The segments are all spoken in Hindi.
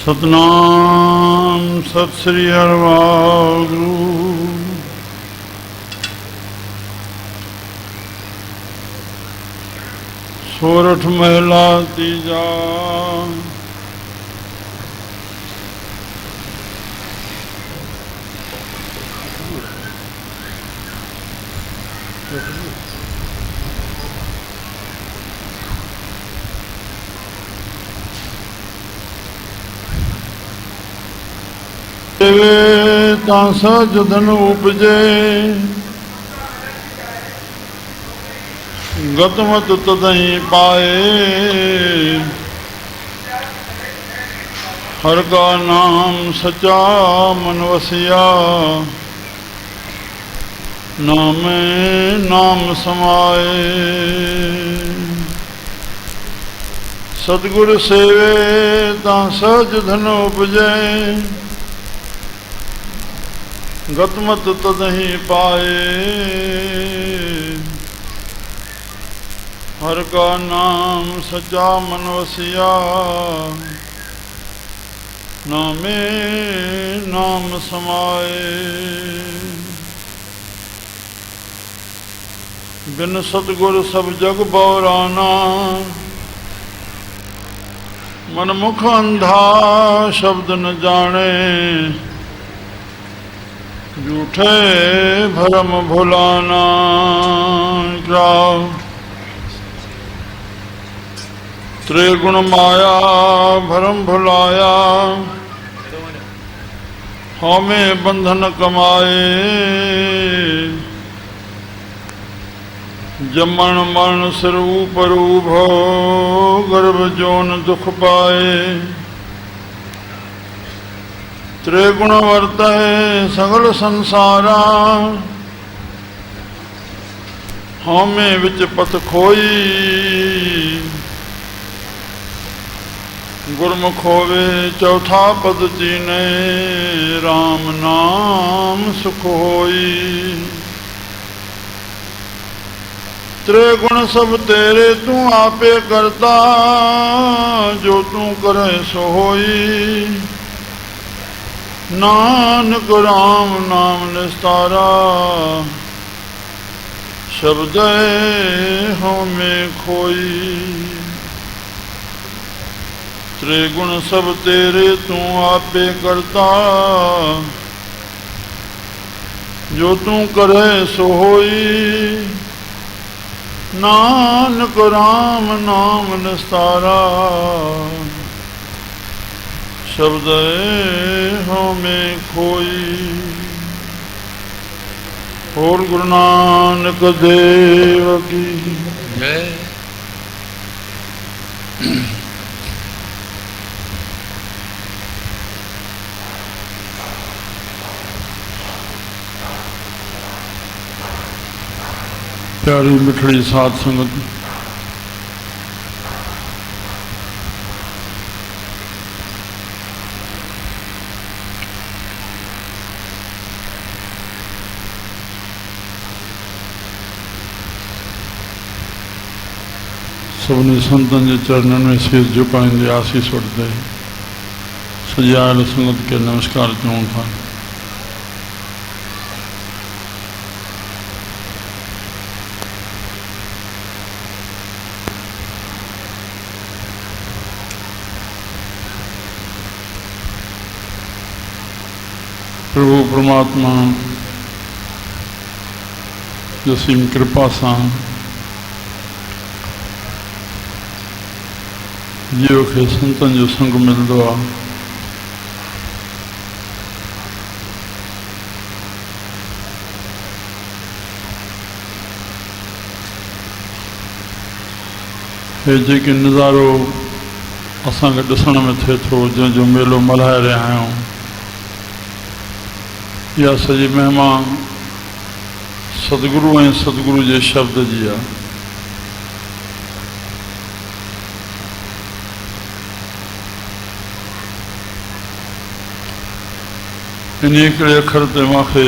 ਸਤਨਾਮ ਸਤਿ ਸ੍ਰੀ ਅਕਾਲ ਵਾਹਿਗੁਰੂ। ਸੋਰਠ ਮਹਿਲਾ ਤੀਜਾ। ਤਾਂ ਸਹਿਜ ਧਨ ਉਪਜੇ, ਗਤਮਤ ਤਦਹੀਂ ਪਾਏ। ਹਰ ਕਾ ਨਾਮ ਸਚਾ ਮਨ ਵਸਿਆ, ਨਾਮੇ ਨਾਮ ਸਮਾਏ। ਸਤਿਗੁਰ ਸੇਵੇ ਤਾਂ ਸਹਿਜ ਧਨ ਉਪਜੇ, ਗਤਮਤ ਤਦਹੀਂ ਪਾਏ। ਹਰ ਕਾ ਨਾਮ ਸਚਾ ਮਨ ਵਸਿਆ, ਨਾਮੇ ਨਾਮ ਸਮਾਏ। ਬਿਨ ਸਤਿਗੁਰ ਸਭ ਜਗ ਬਉਰਾਨਾ, ਮਨ ਮੁਖ ਅੰਧਾ ਸ਼ਬਦ ਨ ਜਾਣੇ। ਝੂਠੇ ਭਰਮ ਭੁਲਾਨਾ। ਤ੍ਰਿਗੁਣ ਮਾਇਆ ਭਰਮ ਭੁਲਾਇਆ, ਹਉਮੈ ਬੰਧਨ ਕਮਾਏ। ਜੰਮਣ ਮਰਨ ਸਿਰ ਉਪਰ ਉਭੋ, ਗਰਭ ਜੋਨ ਦੁਖ ਪਾਏ। ਤ੍ਰਿਗੁਣ ਵਰਤੈ ਸਗਲ ਸੰਸਾਰਾ, ਹਉਮੈ ਵਿੱਚ ਪਤ ਖੋਈ। ਗੁਰਮੁਖ ਹੋਵੇ ਚੌਥਾ ਪਦ ਚੀਨੇ, ਰਾਮ ਨਾਮ ਸੁਖ ਹੋਈ। ਤ੍ਰਿਗੁਣ ਸਭ ਤੇਰੇ ਤੂੰ ਆਪੇ ਕਰਤਾ, ਜੋ ਤੂੰ ਕਰੇ ਸੋ ਹੋਈ। ਨਾਨਕ ਰਾਮ ਨਾਮ ਨਿਸਤਾਰਾ, ਸ਼ਬਦੈ ਹਉਮੈ ਖੋਈ। ਤ੍ਰਿਗੁਣ ਸਭ ਤੇਰੇ ਤੂੰ ਆਪੇ ਕਰਤਾ, ਜੋ ਤੂੰ ਕਰੇ ਸੋ ਹੋਈ। ਨਾਨਕ ਰਾਮ ਨਾਮ ਨਿਸਤਾਰਾ, ਸ਼ਬਦੈ ਹਉਮੈ ਖੋਈ। ਹੋਰ ਗੁਰੂ ਨਾਨਕ ਦੇਵ ਕੀ ਜੈ। ਪਿਆਰੀ ਮਿੱਠੜੀ ਸਾਧ ਸੰਗਤ, ਸਭਨੇ ਸੰਤਾਂ ਦੇ ਚਰਨਾਂ ਨੂੰ ਸੀਸ ਝੁਕਾਉਣ ਦੀ ਆਸੀਸ ਵਰਤਦੇ ਸਜਿਆਲ ਸੰਗਤ ਕੇ ਨਮਸਕਾਰ ਚੋਂ ਥਾ। ਪ੍ਰਭੂ ਪਰਮਾਤਮਾ ਜਸੀਮ ਕਿਰਪਾ ਸਾਂ ਜਿਉ खे संतन जो संग मिलंदो आहे। हे जेके नज़ारो असांखे ॾिसण में थिए थो, जंहिंजो मेलो मल्हाए रहिया आहियूं, इहा सॼी महिमा सतगुरू ऐं सतगुरू जे शब्द जी आहे। इन हिकिड़े अखर ते मूंखे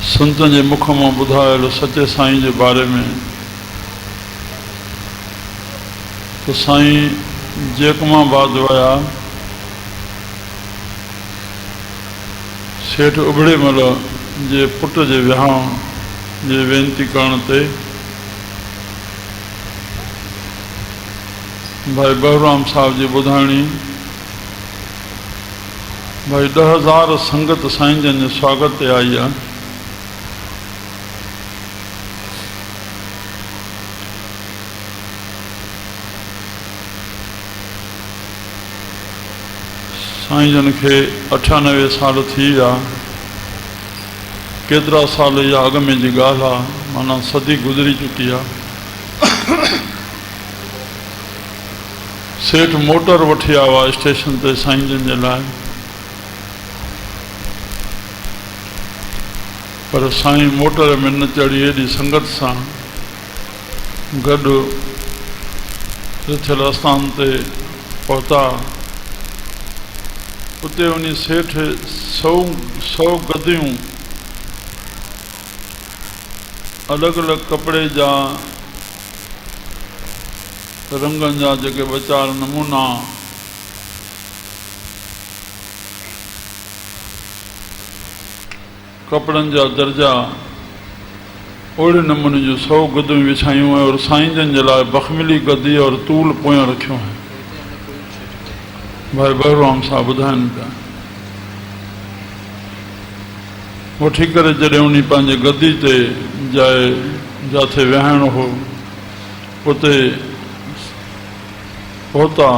संतनि जे मुख मां ॿुधायल सचे साईं जे बारे में, तो साईं जेकमाबाद विया सेठ उबड़ेमल जे पुट जे विहांउ जे वेनती करण ते भाई बहराम साहब जी ॿुधाइणी भाई 10,000 संगत साईं जन जे स्वागत ते आई आहे। साईं जन खे 98 साल थी विया। केतिरा साल इहा अॻ में जी ॻाल्हि आहे, माना सदी गुज़री चुकी आहे। सेठ मोटर वठी आयो आहे स्टेशन ते साईं जन जे लाइ, पर साईं मोटर में न चढ़ी एॾी संगत सां गॾु रिथियल आस्थान ते पहुता। उते उन सेठ 100 गदियूं अलॻि अलॻि कपिड़े जा रंगनि जा जेके वीचार नमूना कपिड़नि जा दर्जा ओड़े नमूने जूं 100 गदियूं विछायूं और साईं जन जे लाइ बखमिली गदी और तूल पोयां रखियो आहे। भाई बहराम साहब ॿुधाइनि पिया। वठी करे जॾहिं उन पंहिंजे गदी ते जिथे विहाइणो हो उते पहुता,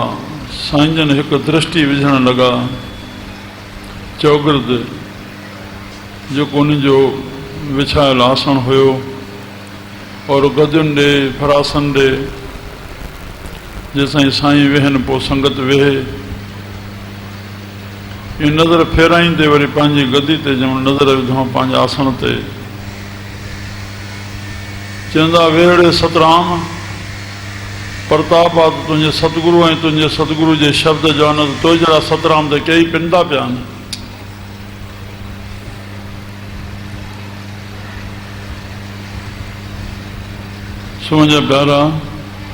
साईं जन हिकु दृष्टि विझण लॻा चौगिर्द जेको उन जो विछायल आसन हुयो और गदियुनि ॾे फरासन ॾे जेसिताईं साईं वेहनि पोइ संगत वेहे। ये नज़र फेराईंदे वरी पंहिंजी गदी ते ॼण नज़र विधो पंहिंजे आसन ते, चवंदा वेहड़े सतराम प्रताप आहे तुंहिंजे सतगुरू ऐं तुंहिंजे सतगुरू जे शब्द जो न तो जहिड़ा सतराम ते कई पिंदा पिया आहिनि। सुंहिंजा प्यारा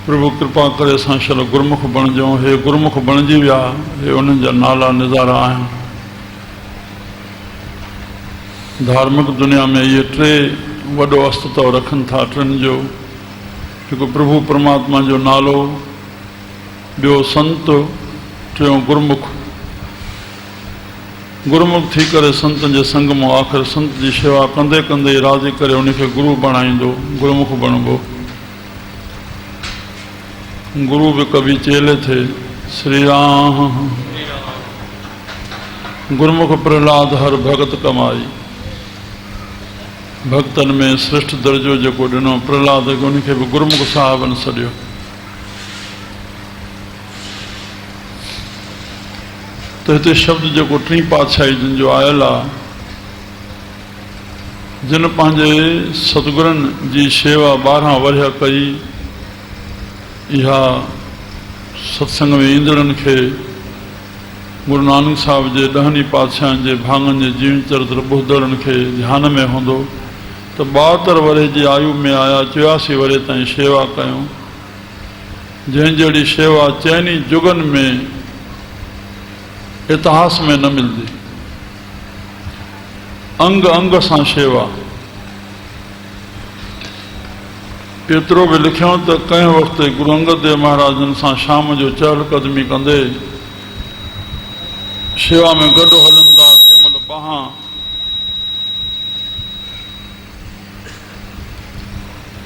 प्रभु कृपा करे असां शल गुरमुख बणिजूं। हे गुरमुख बणिजी विया, हे उन्हनि जा नाला निज़ारा आहिनि। धार्मिक दुनिया में इहे 3 वॾो अस्तित्व रखनि था। टिनि जो हिकु प्रभु परमात्मा जो नालो, ॿियो संत, टियों गुरमुख। गुरमुख थी करे संतनि जे संग मां आख़िर संत जी शेवा कंदे कंदे राज़ी करे उनखे गुरु बणाईंदो, गुरमुख बणिबो। गुरु भी कभी चेले थे। श्री राम गुरमुख प्रहलाद हर भगत कमाई। भक्तन में श्रेष्ठ दर्जो जेको ॾिनो प्रहलाद खे, उनखे भी गुरमुख साहिबनि सॾियो। तो हिते शब्द जेको 3 पातशाही जिन जो आयल आहे, जिन पंहिंजे सतगुरनि जी शेवा 12 वर्ष कई, इहा सत्संग में ईंदड़नि खे गुरु नानक साहिब जे 10 पातशाहनि जे भाङनि जे जीवन चरित्र ॿुधड़नि खे ध्यान में हूंदो त 72 वर्ष जी आयु में आया, 84 वर्ष ताईं शेवा कयूं। जंहिं जहिड़ी शेवा चइनी जुगनि में इतिहास में न मिलंदी। अंग अंग सां शेवा। एतिरो बि लिखियो त कंहिं वक़्तु गुरु अंगद देव महाराजनि सां शाम जो चहलकदमी कंदे शेवा में गॾु हलंदा, कंहिं महिल बाहां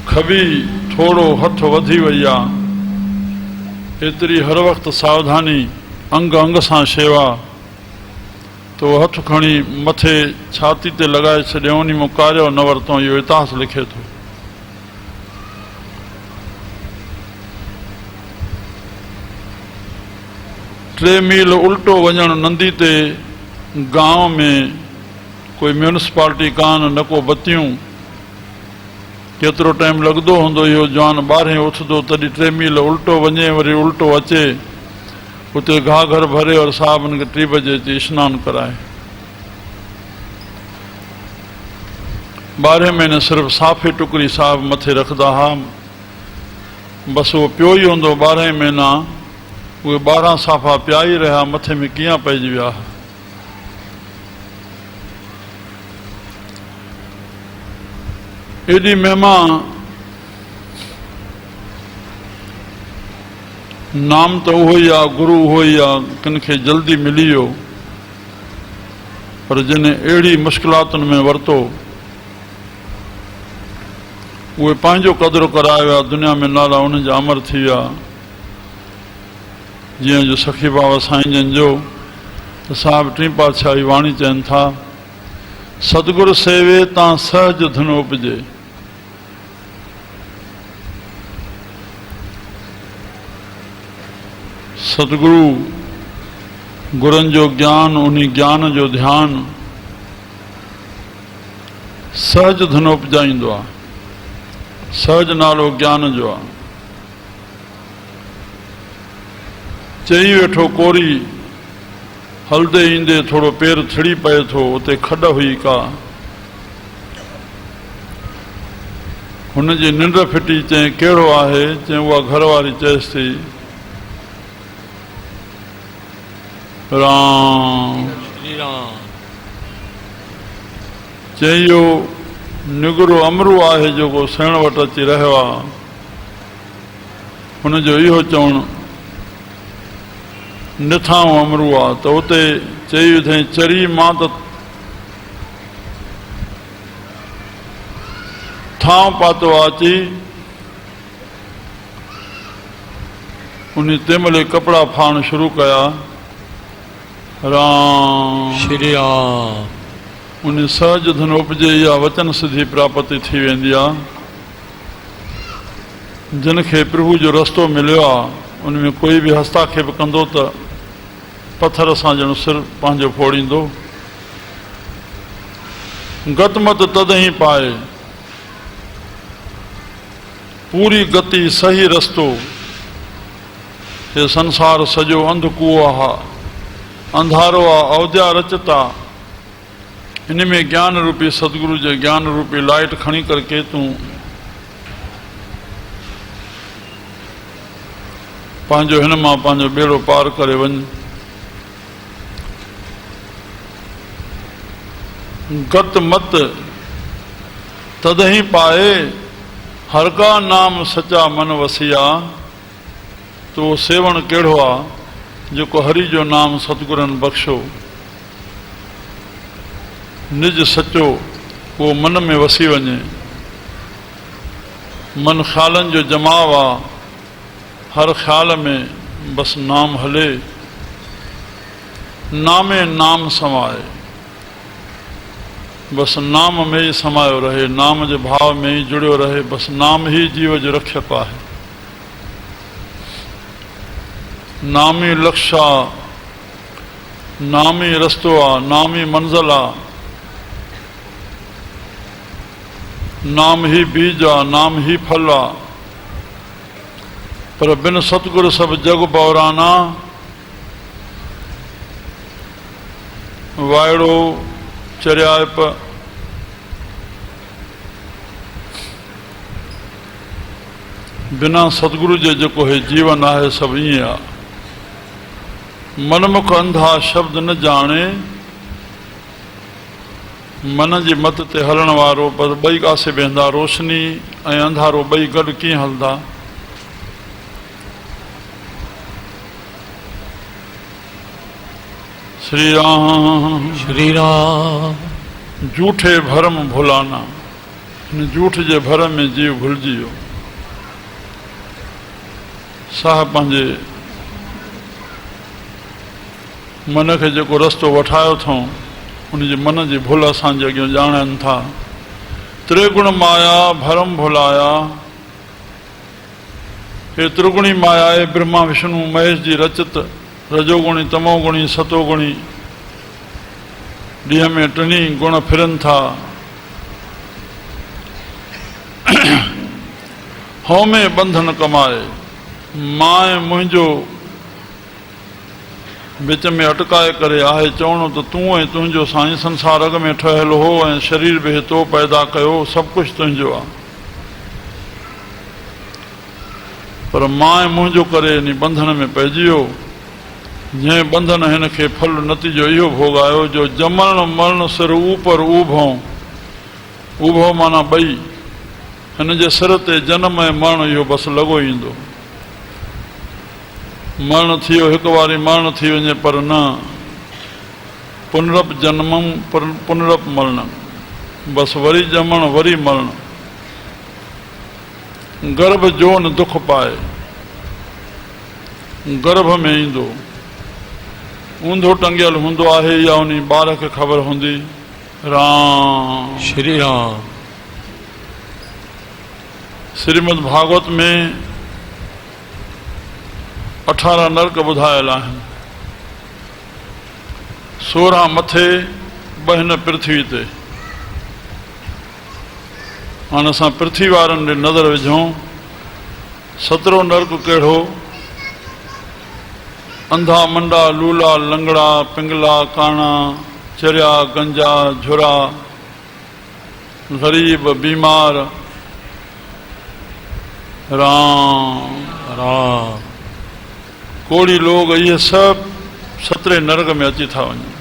खबी थोरो हथ वधी वई आहे। एतिरी हर वक़्तु सावधानी, अंग अंग सां शेवा। तो हथ खणी मथे छाती ते लॻाए छॾियऊं, उन मूं कार्यो न वरितो। इहो इतिहास लिखे थो। टे मील उल्टो वञणु नंदी ते, गांव में कोई म्यूनिसिपालिटी कान, न को बतियूं। केतिरो टाइम लॻंदो हूंदो इहो जवान 12 उथंदो तॾहिं 3 मील उल्टो वञे, वरी उल्टो अचे, उते घाह घर भरे और साहब उनखे 3 बजे अची सनानु कराए। 12 महीने सिर्फ़ु साफ़े टुकड़ी साहब मथे रखंदा हुआ। बसि उहो पियो ई हूंदो 12 महीना। उहे 12 साफ़ा पिया ई रहिया, मथे में कीअं पइजी विया। एॾी महिमा नाम त उहो ई आहे, गुरू उहो ई आहे, किन खे जल्दी मिली वियो, पर जिन अहिड़ी मुश्किलातुनि में वरितो उहे पंहिंजो क़दुरु कराए विया, दुनिया में नाला उन्हनि जा अमर थी विया। जीअं जो सखी बाबा साईं जन जो साहिब टी पातशाह जी वाणी चवनि था, सतगुरु सेवे तां सहज धन उपजे। सतगुरु गुरनि जो ज्ञान, उन ज्ञान जो ध्यानु सहज धन उपजाईंदो आहे। सहज नालो ज्ञान जो आहे। चई वेठो कोरी, हलदे ईंदे थोड़ो पेर थिड़ी पए थो, उते खॾ हुई का, हुनजी निंड फिटी, चई कहिड़ो आहे? चई उहा घरवारी चएसि थी राम। चई इहो निगरो अमरू आहे जेको सेण वटि अची रहियो आहे। हुनजो इहो चवणु निथाऊं अमरू आहे। त उते चई अथई, चरी मां त थां पातो आहे अची, उन तंहिंमहिल कपिड़ा फाइण शुरू कया। राम श्री राम। उन सहज धन उपजे या वचन सिद्धि प्राप्ति थी वेंदी आहे। जिन खे प्रभु जो रस्तो मिलियो आहे, उनमें कोई बि हस्ताक्षेप कंदो त पत्थर सां ॼण सिर पंहिंजो फोड़ींदो। गतमत तदहीं पाए, पूरी गति सही रस्तो। हे संसार सॼो अंधकूओ आहे, अंधारो आहे, अवध्या रचता। इन में ज्ञान रूपी सतगुरु जे ज्ञान रूपी लाइट खणी करके तूं पंहिंजो हिन मां पंहिंजो बेड़ो पार करे वञ। गत मत तदहीं पाए, हर का नाम सचा मन वसिया। तो सेवण कहिड़ो आहे जेको हरि जो नाम सतगुरनि बख़्शो, निज सचो उहो मन में वसी वञे। मन ख़्यालनि जो जमाव आहे, हर ख़्याल में बसि नाम हले। नामे नाम समाए, बसि नाम में ई समायो रहे, नाम जे भाव में ई जुड़ियो रहे। बसि नाम ई जीव जो रक्षक आहे। नाम ई लक्ष्य आहे, नाम ई रस्तो आहे, नाम ई मंज़िल आहे। नाम ही बीज आहे, नाम ही फल आहे। पर बिन सतगुरु सभु जग बौराना, वायड़ो चरियाप। बिना सतगुरु जे जेको हे जीवन आहे सभु ईअं आहे। मनमुख अंधा शब्द न जाने, मन जी मत ते हलण वारो। पर ॿई कासे वेंदा, रोशनी ऐं अंधारो ॿई गॾु कीअं हलंदा? श्री राम श्री राम। झूठे भरम भुलाना, हिन झूठ जे भरम में जीव भुलिजी वियो। साहिब पंहिंजे मन खे जेको रस्तो वठायो अथऊं, उनजे मन जी भुल असांजे अॻियां ॼाणनि था। त्रिगुण माया भरम भुलाया। हे त्रिगुणी माया आहे, ब्रह्मा विष्णु महेश जी रचित। रजोगुणी, तमोगुणी, सतोगुणी, ॾींहं में टिनी गुण फिरनि था। हौमे बंधन कमाए, मां ऐं मुंहिंजो विच में अटकाए करे आहे चवणो त तूं ऐं तुंहिंजो साईं। संसार अॻ में ठहियल हो ऐं शरीर बि तो पैदा कयो, सभु कुझु तुंहिंजो आहे। पर मां मुंहिंजो करे इन बंधन में पइजी वियो। जंहिं बंधन हिन खे फल नतीजो इहो भोॻायो जो जमण मरण सिर ऊपर ऊभो, ऊभो माना ॿई, हिन जे सिर ते जनम ऐं मरण इहो बसि लॻो ईंदो। मरण थी वियो, हिकु वारी मरण थी वञे, पर न पुनरप जनमम पुनरप मरणम, बसि वरी ॼमण वरी मरण। गर्भ जो न दुख पाए, गर्भ में ईंदो, ऊंधो टंगियल हूंदो आहे या उन ॿार खे ख़बर हूंदी। राम श्री राम। श्रीमद भागवत में 18 नरक ॿुधायल आहिनि, 16 मथे, 2 हिन पृथ्वी ते। हाणे असां पृथ्वी वारनि ॾे नज़र विझूं, 17 नरक कहिड़ो? अंधा मंडा लूला लंगड़ा पिंगला काणा चरिया गंजा झुरा, गरीब बीमार। राम राम। कोड़ी लोग, ये सब 17 नरक में अची था वञनि।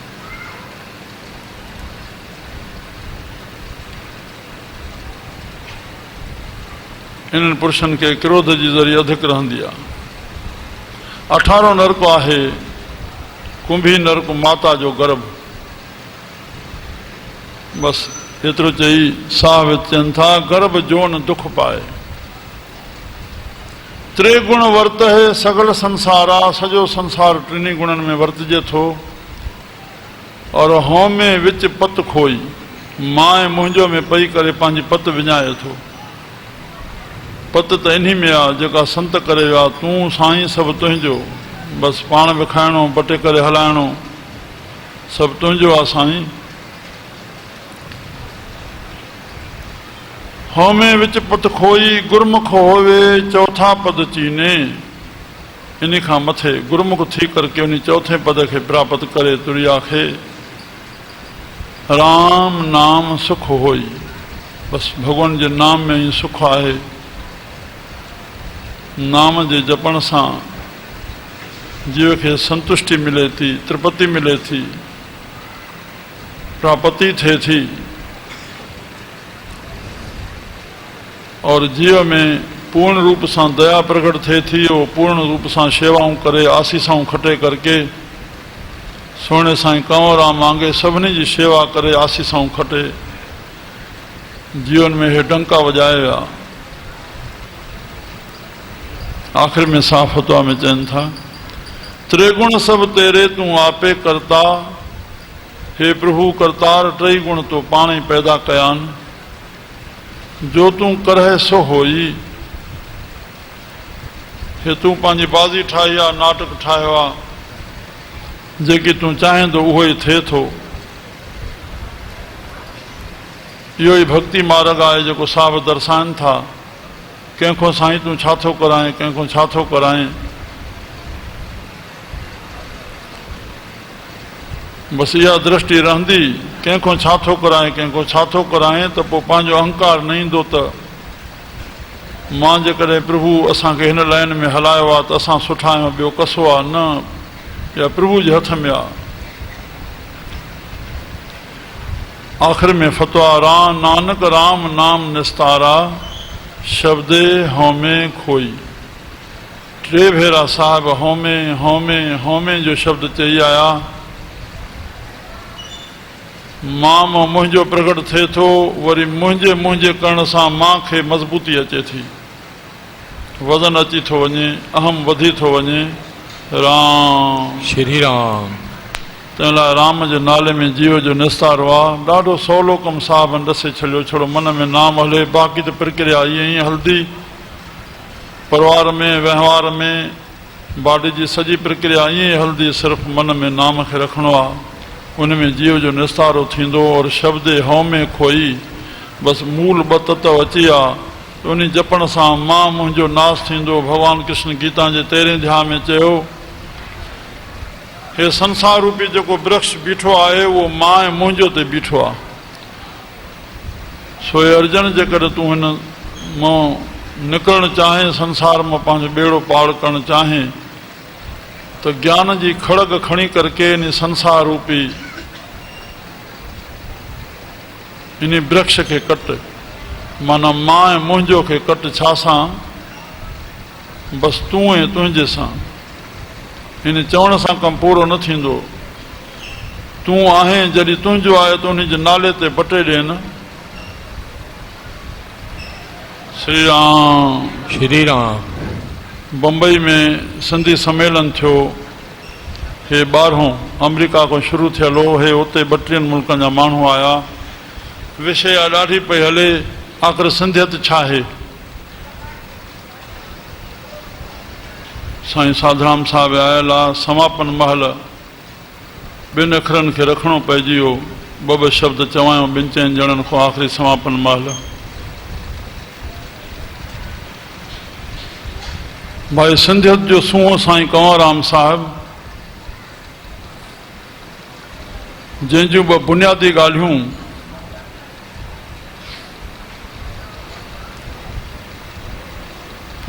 इन्हनि पुरुषनि खे क्रोध जी ज़रिए अधिक रहंदी आहे। 18 नरक आहे कुंभी नरक, माता जो गर्भ। बसि एतिरो चई साह चवनि था गर्भ जो न दुख पाए। 3 गुण वर्त है सगल संसारा, सॼो संसार 3 गुणनि में वर्तजे थो। और होमे विच पत खोई, मां मुंहिंजो में पई करे पंहिंजी पत विञाए थो। पत त इन्ही में आहे जेका संत करे विया, तूं साईं सभु तुंहिंजो। बसि पाण विखाइणो, बटे करे हलाइणो, सभु तुंहिंजो आहे साईं। होमे विच पत खोई, गुरमुख होवे चौथा पद चीने। इन खां मथे गुरमुख थी करके उन चौथे पद खे प्राप्त करे तुरिया खे। राम नाम सुख होई, बसि भॻवान जे नाम में ई सुख आहे। नाम जे जपण सां जीव खे संतुष्टि मिले थी, त्रिपति मिले थी, प्रापति थिए थी। और जीव में पूर्ण रूप सां दया प्रकट थिए थी। वो पूर्ण रूप सां शेवाऊं करे, आसीसाऊं खटे करके सोने साईं कंवरा मांगे, सभिनी जी शेवा करे, आसीसाऊं खटे, जीवन में हे डंका वॼाए विया। आख़िर में साफ़ फतवा में चवनि था, 3 गुण सब तेरे तूं आपे करता। हे प्रभु करतार, 3 गुण तो पाण ई पैदा कयान। जो तूं करहे सो होई। हे तूं पंहिंजी बाज़ी ठाही आहे, नाटक ठाहियो आहे, जेकी तूं चाहें थो उहो ई थिए थो। इहो ई भक्ति मार्ग आहे जेको साहब दर्शाइनि था। कंहिंखो साईं तूं छा थो कराएं, कंहिंखो छा थो कराएं। बसि इहा दृष्टि रहंदी, कंहिंखो छा थो कराएं, कंहिंखो छा थो कराएं, त पोइ पंहिंजो अहंकार न ईंदो त मां जेकॾहिं प्रभु असांखे हिन लाइन में हलायो आहे त असां सुठा आहियूं, ॿियो कसो आहे न, या प्रभु जे हथ में आहे। आख़िर में फतवा, राम नानक राम नाम निस्तारा, शब्दे होमे खोई। 3 भेरा साहिब होमे होमे होमे जो शब्द चई आया। मां मां मुंहिंजो प्रकट थिए थो, वरी मुंहिंजे मुंहिंजे करण सां मां खे मज़बूती अचे थी, वज़न अची थो वञे, अहम वधी थो वञे। राम श्री राम। तंहिं लाइ राम जे नाले में जीव जो निस्तारो आहे। ॾाढो सवलो कमु साहिबनि ॾसे छॾियो, छड़ो मन में नाम हले, बाक़ी त प्रक्रिया ईअं ई हलंदी। परिवार में, व्यवहार में, बॉडी जी सॼी प्रक्रिया ईअं ई हलंदी, सिर्फ़ु मन में नाम खे रखिणो आहे। उन में जीव जो निस्तारो थींदो। और शब्दे होमे खोई, बसि मूल ॿ तत्व अची आहे। उन जपण सां मां मुंहिंजो नाश थींदो। भॻवानु कृष्ण गीता जे 13 अध्याय में चयो, हे संसार रूपी जेको वृक्ष बीठो आहे उहो मां ऐं मुंहिंजो ते बीठो आहे। सो अर्जन जेकॾहिं तूं हिन मां निकिरणु चाहे संसार में पंहिंजो बेड़ो पार करणु चाहे तो ज्ञान जी खड़ग खणी करके इन संसार रूपी इन वृक्ष के कट माना मां ऐं मुंहिंजो खे कट छा सां बस तूं ऐं तुंहिंजे सां इन चवण सां कमु पूरो न थींदो तूं आहे जॾहिं तुंहिंजो आहे त उन जे नाले ते बटे ॾियनि श्री राम श्री राम। बम्बई में सिंधी सम्मेलन थियो हे 12हों अमेरिका को शुरू थियल हो हे उते 32 मुल्कनि जा माण्हू आया विषय ॾाढी पई हले आख़िर सिंधियत छा आहे साईं साधराम साहब आयल आहे समापन महल 2 अखरनि खे रखणो पइजी वियो 2 शब्द चवायूं 2-4 ॼणनि खां आख़िरी समापन महल भाई सिंधियत जो सूंह साईं कंवरराम साहब जंहिंजूं 2 बुनियादी ॻाल्हियूं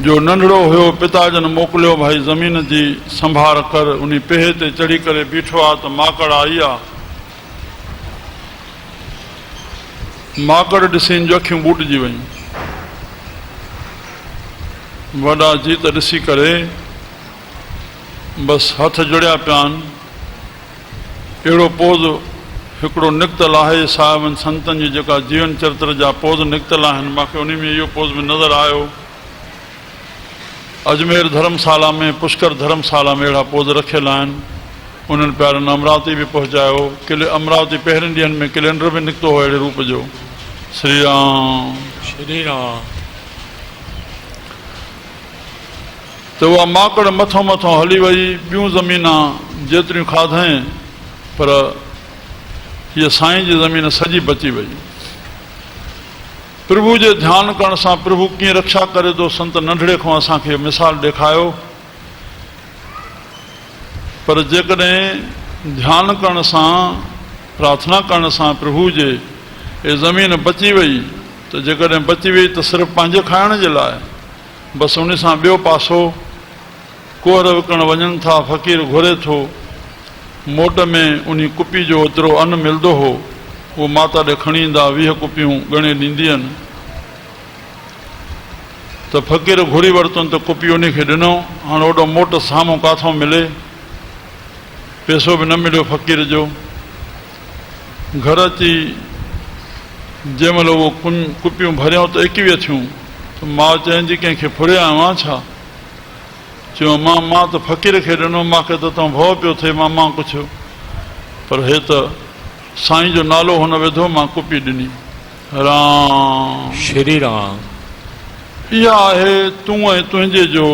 जो नंढड़ो हुयो पिताजन मोकिलियो भाई ज़मीन जी संभाल कर उन पेहे ते चढ़ी करे बीठो आहे त माकड़ आई आहे माकड़ ॾिसी जो अखियूं ॿूटिजी वयूं वॾा जीत ॾिसी करे बस हथ जुड़िया पिया आहिनि अहिड़ो पोज़ हिकिड़ो निकितल आहे साहिबनि संतनि जी जेका जीवन चरित्र जा पोज़ निकितल आहिनि मूंखे उन में इहो पोज़ में नज़र आयो अजमेर धर्मशाला में पुष्कर धर्मशाला में अहिड़ा पोज़ रखियल आहिनि उन्हनि प्यारनि अमरावती बि पहुचायो अमरावती पहिरें ॾींहंनि में कैलेंडर बि निकितो हो अहिड़े रूप जो श्री राम श्री राम। तो उहा माकड़ मथों मथों हली वई ॿियूं ज़मीनां जेतिरियूं खाधई पर हीअ साईं जी ज़मीन सॼी बची वई प्रभु जे ध्यानु करण सां प्रभु कीअं रक्षा करे थो संत नंढड़े खां असांखे मिसाल ॾेखारियो पर जेकॾहिं ध्यानु करण सां प्रार्थना करण सां प्रभु जे ये ज़मीन बची वई त जेकॾहिं बची वई त सिर्फ़ु पंहिंजे खाइण जे लाइ बसि उन सां ॿियो पासो कुंवर विकण वञनि था फ़क़ीर घुरे थो मोट में उन कुपी जो ओतिरो अन्न मिलंदो हो उहो माता ॾे खणी ईंदा 20 कुपियूं ॻणे ॾींदी आहिनि त फ़क़ीर घुरी वरितुनि त कुपी उन खे ॾिनो हाणे ओॾो मोट साम्हूं काथों मिले पैसो बि न मिलियो फ़क़ीर जो घर अची जंहिंमहिल उहो कुपियूं भरियूं त 21 थियूं त मां चवंदी कंहिंखे फुरिया आहियां छा चयो मां त फ़क़ीर खे ॾिनो मूंखे त तव्हां भउ पियो थिए मां कुझु पर हे त साईं जो नालो हुन विधो मां कुपी ॾिनी राम श्री राम। इहा आहे तूं ऐं तुंहिंजे जो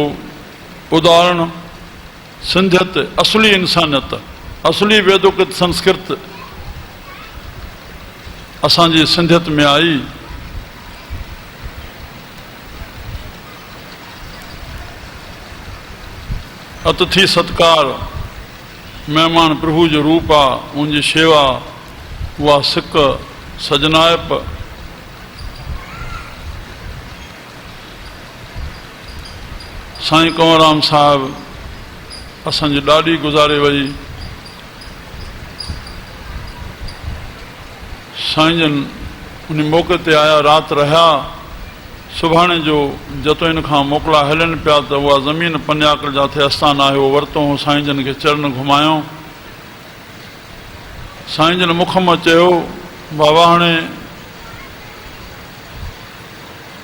उदाहरण सिंधियत असली इंसानियत असली वेदोकित संस्कृत असांजी सिंधियत में आई अतिथि सत्कार महिमान प्रभु जो रूप आहे उनजी शेवा उहा सिक सजनायप साईं कंवरराम साहब असांजी ॾाढी गुज़ारे वई साईं जन उन मौक़े ते आया राति रहिया सुभाणे जो जतोइन खां मोकिला हलनि पिया त उहा ज़मीन पन्याकड़ जाथे आस्थान आहे उहो वरितो साईं जन खे चरण घुमायो साईं जन मुख मां चयो बाबा हाणे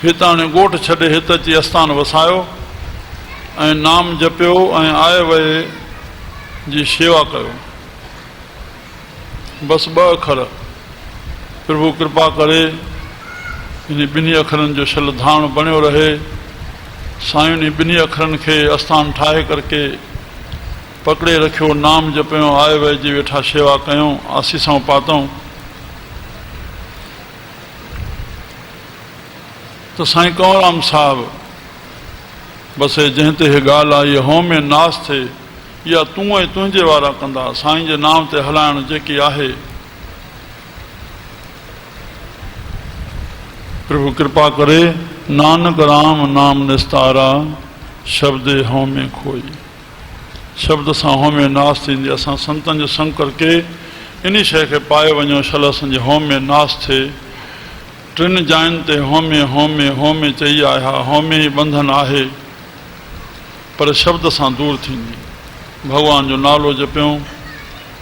हिते हाणे ॻोठ छॾे हिते अची आस्थान वसायो ऐं नाम जपियो ऐं आए वए जी शेवा कयो बसि 2 अखर प्रभु कृपा करे इन 2 अखरनि जो शलधान बणियो रहे साईं इन 2 अखरनि खे आस्थान ठाहे करके पकड़े रखियो नाम जपियो आए वए जी वेठा शेवा कयूं आसीसां पातऊं त साईं कंवरराम साहब बसि जंहिं ते हीअ ॻाल्हि आहे इहा होम में नास थिए इहा तूं ऐं तुंहिंजे वारा कंदा साईं जे नाम ते हलाइण जेकी आहे प्रभु कृपा करे नानक राम नाम निस्तारा शब्द हों में खोई। शब्द सां हों में नास थींदी। असां संतनि जो संग करके इन शइ खे पाए वञो, शल असांजे हों में नास थिए। टिनि जायुनि ते होमे चई आया, होमे ई बंधन आहे, पर शब्द सां दूर थींदी। भॻवान जो नालो जपियूं,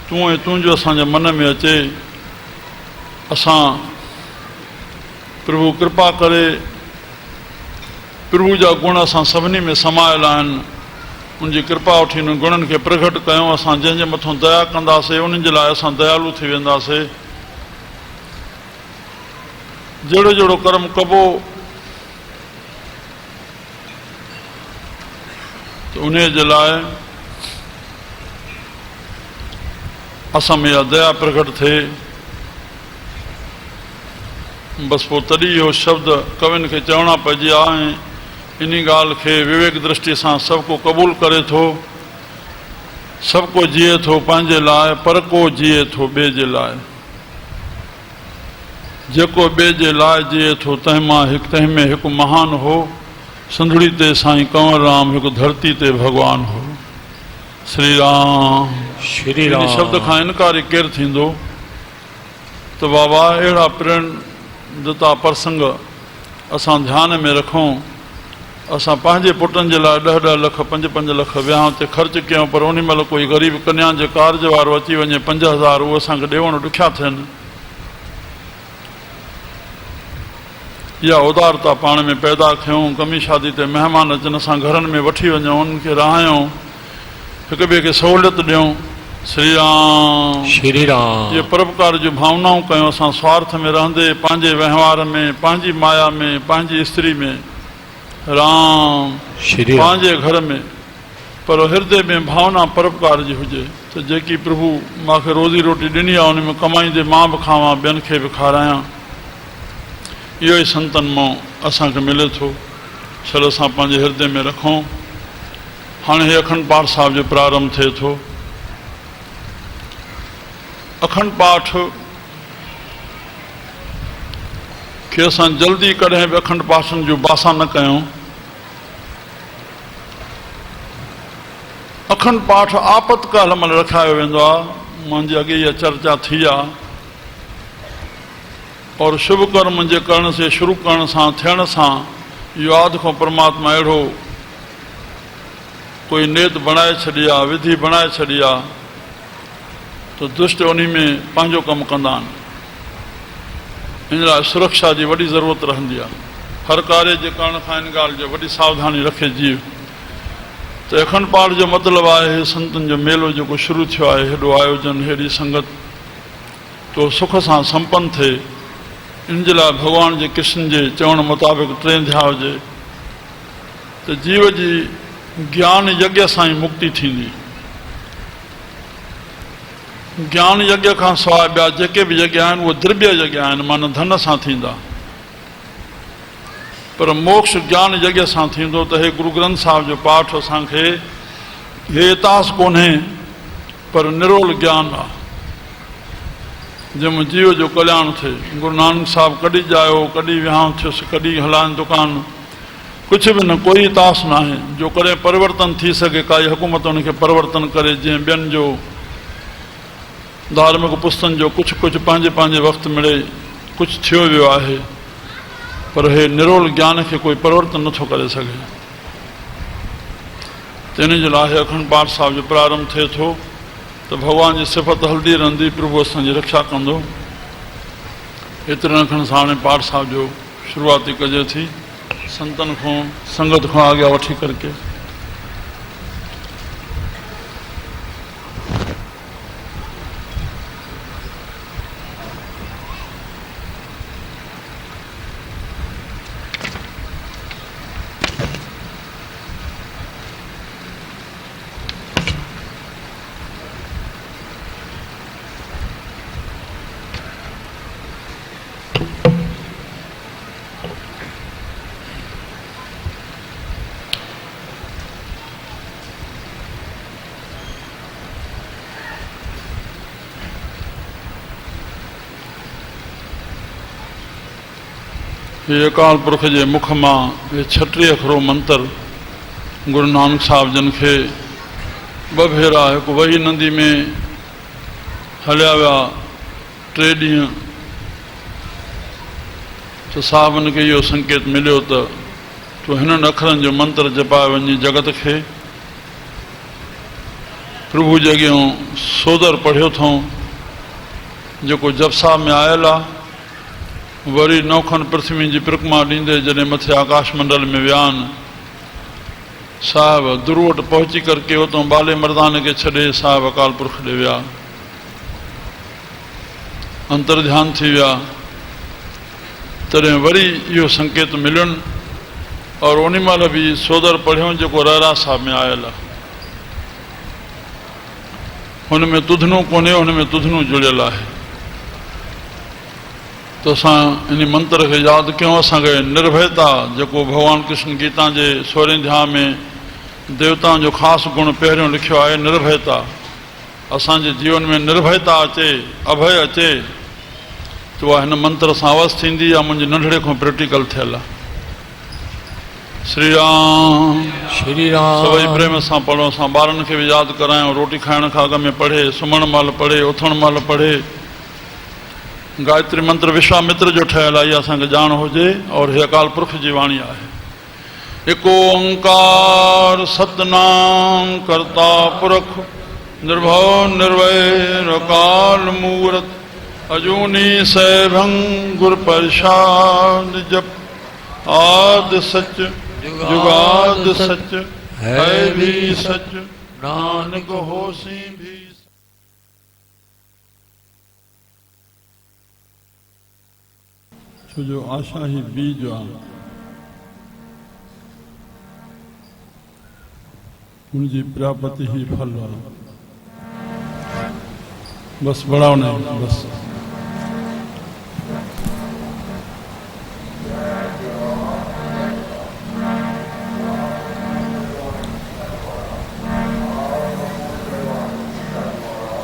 तूं ऐं तुंहिंजो असांजे मन में अचे। असां प्रभु कृपा करे, प्रभु जा गुण असां सभिनी में समायल आहिनि, उनजी कृपा वठी उन गुणनि खे प्रगट कयूं। असां जंहिंजे मथां दया कंदासीं उन्हनि जे लाइ असां दयालु थी वेंदासीं। जहिड़ो जहिड़ो कर्म कबो त उन जे लाइ असां में इहा दया प्रगट थिए। बसि पोइ तॾहिं इहो शब्द कवियुनि खे चवणा पइजी आहे। इन ॻाल्हि खे विवेक दृष्टि सां सभु को क़बूल करे थो, सभु को जिए थो पंहिंजे लाइ, पर को जिए थो ॿिए जे लाइ। जेको ॿिए जे लाइ जिए थो तंहिं में हिकु महान हो। संदड़ी ते साईं कंवर राम, हिकु धरती ते भॻवान हो। श्री राम श्री राम। शब्द खां इनकार केरु थींदो? त बाबा अहिड़ा प्रेरणा प्रसंग असां ध्यान में रखूं। असां पंहिंजे पुटनि जे लाइ 10-10 लख 5-5 लख विहांउ ते ख़र्च कयूं, पर उन महिल कोई ग़रीब कन्या जे कार्ज वारो अची वञे 5,000, उहे असांखे ॾियणु ॾुखिया थियनि। इहा उदारता पाण में पैदा कयूं। कमी शादी ते महिमान अचनि, असां घरनि में वठी वञूं, उन्हनि खे रहायूं, हिक ॿिए खे सहूलियत ॾियूं। श्री राम श्री राम। इहे परोपकार जूं भावनाऊं कयूं। असां स्वार्थ में रहंदे पंहिंजे वहिंवार में, पंहिंजी माया में, पंहिंजी स्त्री में, राम श्री पंहिंजे घर में, पर हृदय में भावना परोपकार जी हुजे त जेकी प्रभु मूंखे रोज़ी रोटी ॾिनी आहे उन में कमाईंदे मां बि खावां, ॿियनि खे बि खारायां। इहो ई संतनि मां असांखे मिले थो। छल असां पंहिंजे हृदय में रखूं। हाणे हे अखंड पाठ साहिब जो प्रारंभ थिए थो। अखंड पाठ खे असां जल्दी कॾहिं बि अखंड पाठनि जूं बासा न कयूं। अखंड पाठ आपतकाल महिल रखायो वेंदो आहे। मुंहिंजे अॻे इहा चर्चा थी आहे। और शुभ कर्म जे करण से, शुरू करण सां, थियण सां इहो यादि खां परमात्मा अहिड़ो कोई नेत बणाए छॾी आहे, विधि बणाए छॾी आहे त दुष्ट उन में पंहिंजो कमु कंदा आहिनि। इन लाइ सुरक्षा जी वॾी ज़रूरत रहंदी आहे। हर कार्य जे करण खां इन ॻाल्हि जो वॾी सावधानी रखे जीव। त अखंड पाठ जो मतिलबु आहे संतनि जो मेलो जेको शुरू थियो आहे, हेॾो आयोजन, हेॾी संगत, तो सुख सां संपन्न थिए। इन जे लाइ भॻवान जे कृष्ण जे चवण मुताबिक़ टे ध्या हुजे त जीव जी ज्ञान यज्ञ सां ई मुक्ति थींदी। ज्ञान यज्ञ खां सवाइ ॿिया जेके बि यज्ञ आहिनि उहे द्रव्य यज्ञ आहिनि, माना धन सां थींदा। पर मोक्ष ज्ञान यज्ञ सां थींदो। त हे गुरु ग्रंथ साहिब जो पाठ असांखे हे इतिहास कोन्हे, पर निरोल ज्ञान आहे जंहिंमें जीव जो कल्याण थिए। गुरु नानक साहिब कॾहिं ॼायो, कॾहिं विहांउ थियुसि, कॾहिं हलाइनि दुकान, कुझु बि न, कोई इतिहास न आहे जो कॾहिं परिवर्तन थी सघे। काई हुकूमत उनखे परिवर्तन करे, जीअं ॿियनि जो धार्मिक पुस्तकनि जो कुझु कुझु पंहिंजे पंहिंजे वक़्तु मिले, कुझु थियो वियो आहे, पर हे निरोल ज्ञान खे कोई परिवर्तन नथो करे सघे। त इन जे लाइ अखंड पाठ साहिब जो प्रारंभ थिए थो त भॻवान जी सिफ़त हलंदी रहंदी, प्रभु असांजी रक्षा कंदो। एतिरे रखण सां हाणे पाठ साहिब जो शुरूआती कजे थी, संतनि खां, संगत खां अॻियां वठी करके। ये अकाल पुरख के मुख मां ये 36 अखरो मंत्र गुरु नानक साहब जन के ब भेरा एक वही नंदी में हलिया विया 3 ॾींहं तो साहबन के यो संकेत मिलियो तो हिननि अखरनि जो मंत्र जपाए वञी जगत के प्रभु जे अॻियां सोदर पढ़ियो अथऊं जेको जपसा में आयल आहे। वरी नौखन पृथ्वी की परिक्रमा ॾींदे जॾहिं मथे आकाश मंडल में विया आहिनि साहिब दुर्वट पहुची करके उतों बाले मर्दान के छॾे साहिब अकाल पुरख ॾे विया, अंतर ध्यान थी विया। तॾहिं वरी इहो संकेत मिलियुनि और उन महिल बि सोदर पढ़ियो जेको रहरा साहब में आयल आहे। हुन में तुधनू कोन्हे, हुन में तुधनू जुड़ियल आहे। तो असां इन मंत्र के याद क्यों असांखे निर्भयता जेको भगवान कृष्ण गीता के 16 अध्याय में देवताओं जो खास गुण पहिरियों लिखियो आहे निर्भयता। असांजे जीवन में निर्भयता अचे, अभय अचे तो हिन मंत्र सां अवस थींदी आहे। मुंहिंजे नंढड़े खां प्रैक्टिकल थियल आहे। श्री राम श्री राम सभई प्रेम सां पढ़ो। असां ॿारनि खे बि यादि करायूं, रोटी खाइण खां अॻु में पढ़े, सुम्हण महिल पढ़े, उथण महिल पढ़े। गायत्री मंत्र विश्वामित्र जो ठहियल आहे, इहा असांखे ॼाण हुजे और हे अकाल पुरख जी वाणी आहे। एक ओंकार सतनाम करता पुरख निर्भव निर्वैर अकाल मूरत अजूनी सैभं गुर प्रसाद जप आद सच जुगाद सच है भी सच नानक होसी भी। तो जो आशा ही बीज आहे उनकी प्राप्ति ही फल आहे। बस बढ़ाओ नहीं, बस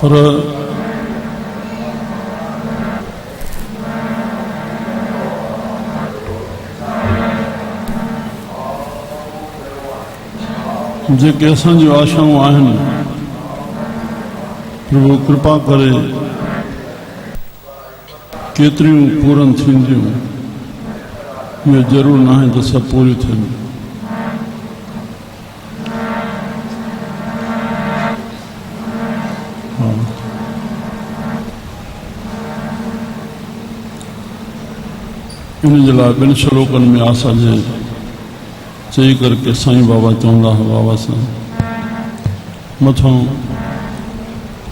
पर जेके असांजी आशाऊं आहिनि प्रभु कृपा करे केतिरियूं पूरन थींदियूं, इहो ज़रूरु न आहे त सभु पूरी थियनि। इन जे लाइ 2 श्लोकनि में आशा जे चई करके साईं बाबा चवंदा हुआ, बाबा साईं मथों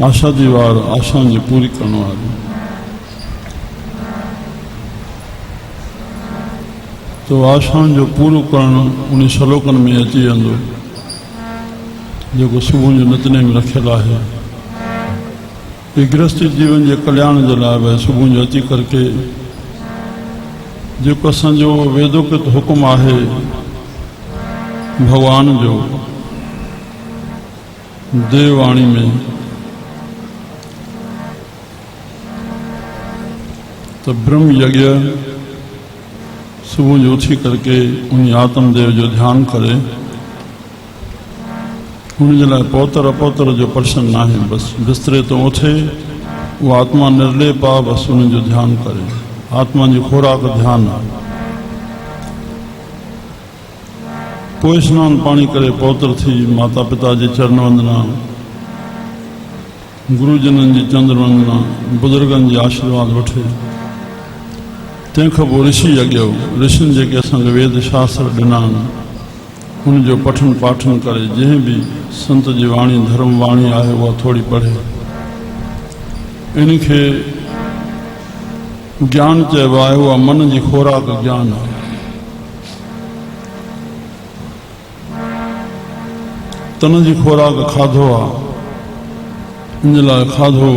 आशा जी वार आशा जी पूरी करण वारी। तो आशा जो पूरो करण उन श्लोकन में अची वेंदो जेको सुबुह जो नतने में रखियल आहे। ये गृहस्थी जीवन के कल्याण जे लाइ भई सुबुह जो अची करके जेको असांजो वेदोकृत हुकुम आहे भगवान जो देववाणी में, तो ब्रह्म यज्ञ सुबह जो उठी करके उन आत्मदेव जो ध्यान करे। उनके लिए पौतर अपौतर जो प्रश्न ना है, बस बिस्तरे तो उठे वो आत्मा निर्लेप आ, बस उन जो ध्यान करे। आत्मा की खुराक ध्यान आहे। पोइ स्नान पानी करे पौत्र थी माता पिता जी चरण वंदना, गुरुजनन जी चंद्र वंदना, बुजुर्गन जी आशीर्वाद वठे। तंहिंखां पोइ ऋषि यज्ञ, ऋषिनि जेके असांखे वेद शास्त्र ॾिना आहिनि उन जो पठन पाठन करे। जंहिं भी संत जी वाणी धर्म वाणी आहे उहा थोड़ी पढ़े। इनखे ज्ञान चइबो आहे, उहा मन जी खुराक ज्ञान आहे। तन जी खुराक खाधो आहे, इन लाइ खाधो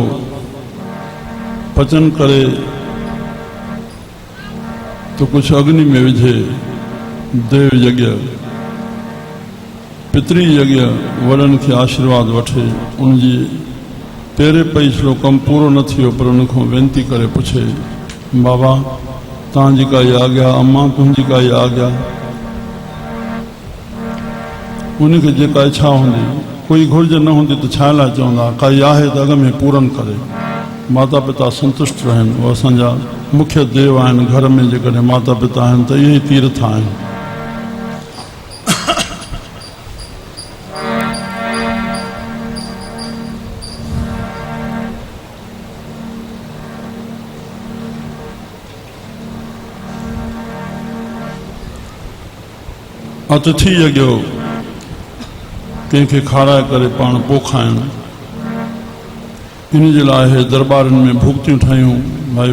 पचन करे तो कुछ अग्नि में विझे। देव यज्ञ पितृ यज्ञ वॾनि खे आशीर्वाद वठे। उनजी पहिरें पई श्लोकम पूरो न थियो पर उन खां वेनती करे पुछे, बाबा तव्हांजी काई आज्ञा, अम्मा तुंहिंजी काई आज्ञा, उनखे जेका इच्छा हूंदी, कोई घुर्ज न हूंदी त छा लाइ चवंदा, काई आहे त अॻ में पूरन करे। माता पिता संतुष्ट रहनि, उहे असांजा मुख्य देव आहिनि। घर में जेकॾहिं माता पिता आहिनि त इहे ई तीर्थ आहिनि। अतिथि यज्ञ कंहिंखे खाराए करे पाण पोखाइण, इन जे लाइ दरबारनि में भुक्तियूं ठाहियूं। भाई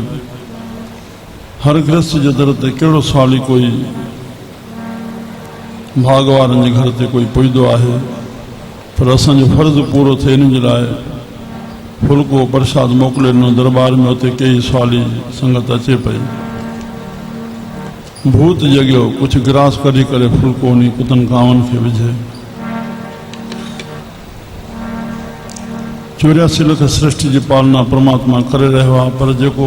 हर गृहस्थ जे दर ते कहिड़ो साली कोई भाग वारनि जे घर ते कोई पुॼंदो आहे, पर असांजो फर्ज़ पूरो थिए इन जे लाइ फुल्को प्रसाद मोकिले ॾिनो दरबार में। उते कई साली संगत अचे पई। भूत जॻियो कुझु गिरास कढी करे फुल्को उन कुतनि कांवनि खे विझे। 84 लख सृष्टि जी पालना परमात्मा करे रहियो आहे, पर जेको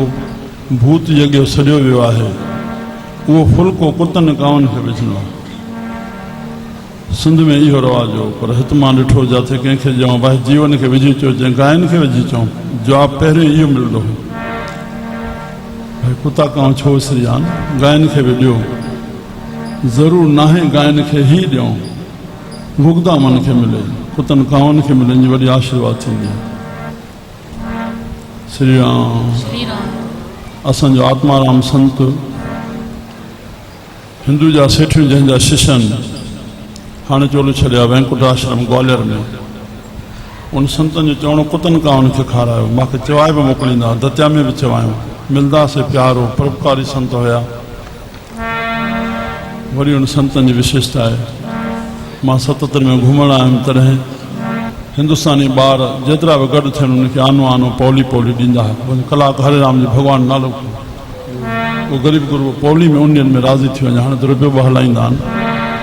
भूत यज्ञ सॼो वियो आहे उहो फुल्को कुतनि कांवनि खे विझणो आहे। सिंध में इहो रवाज हो, पर हिते मां ॾिठो जिथे कंहिंखे चऊं भाई जीवन खे विझी अचो, जंहिं गांयुनि खे विझी अचूं, जवाबु पहिरियों इहो मिलंदो हो, भाई कुता कांव छो विसरिया आहिनि, गांयुनि खे बि ॾियो। ज़रूरु नाहे गांयुनि खे ई ॾियूं, भुॻदा मन खे मिले, कुतनि कांवनि खे मिले, जी वॾी आशीर्वाद थींदी आहे। श्री राम। असांजो आत्माराम संत हिंदू जा सेठियूं जंहिंजा शिष्य आहिनि, हाणे चोलो छॾिया वैकुंठ आश्रम ग्वालियर में। उन संतनि जो चवणो कुतनि कांवनि खे खारायो। मूंखे चवाए बि मोकिलींदा, दतिया में बि चवायूं, मिलंदासीं, प्यारो परोपकारी संत हुया। वरी उन संतनि जी विशेषता आहे, मां 77 में घुमण आयुमि, तॾहिं हिंदुस्तानी ॿार जेतिरा बि गॾु थियनि उनखे आनो आनो पौली पौली ॾींदा हुआ। कलाक हरे राम जो भॻवानु नालो, उहो ग़रीब गुरू पौली में उन्हनि में राज़ी थी वञे। हाणे त रुपयो बि हलाईंदा आहिनि,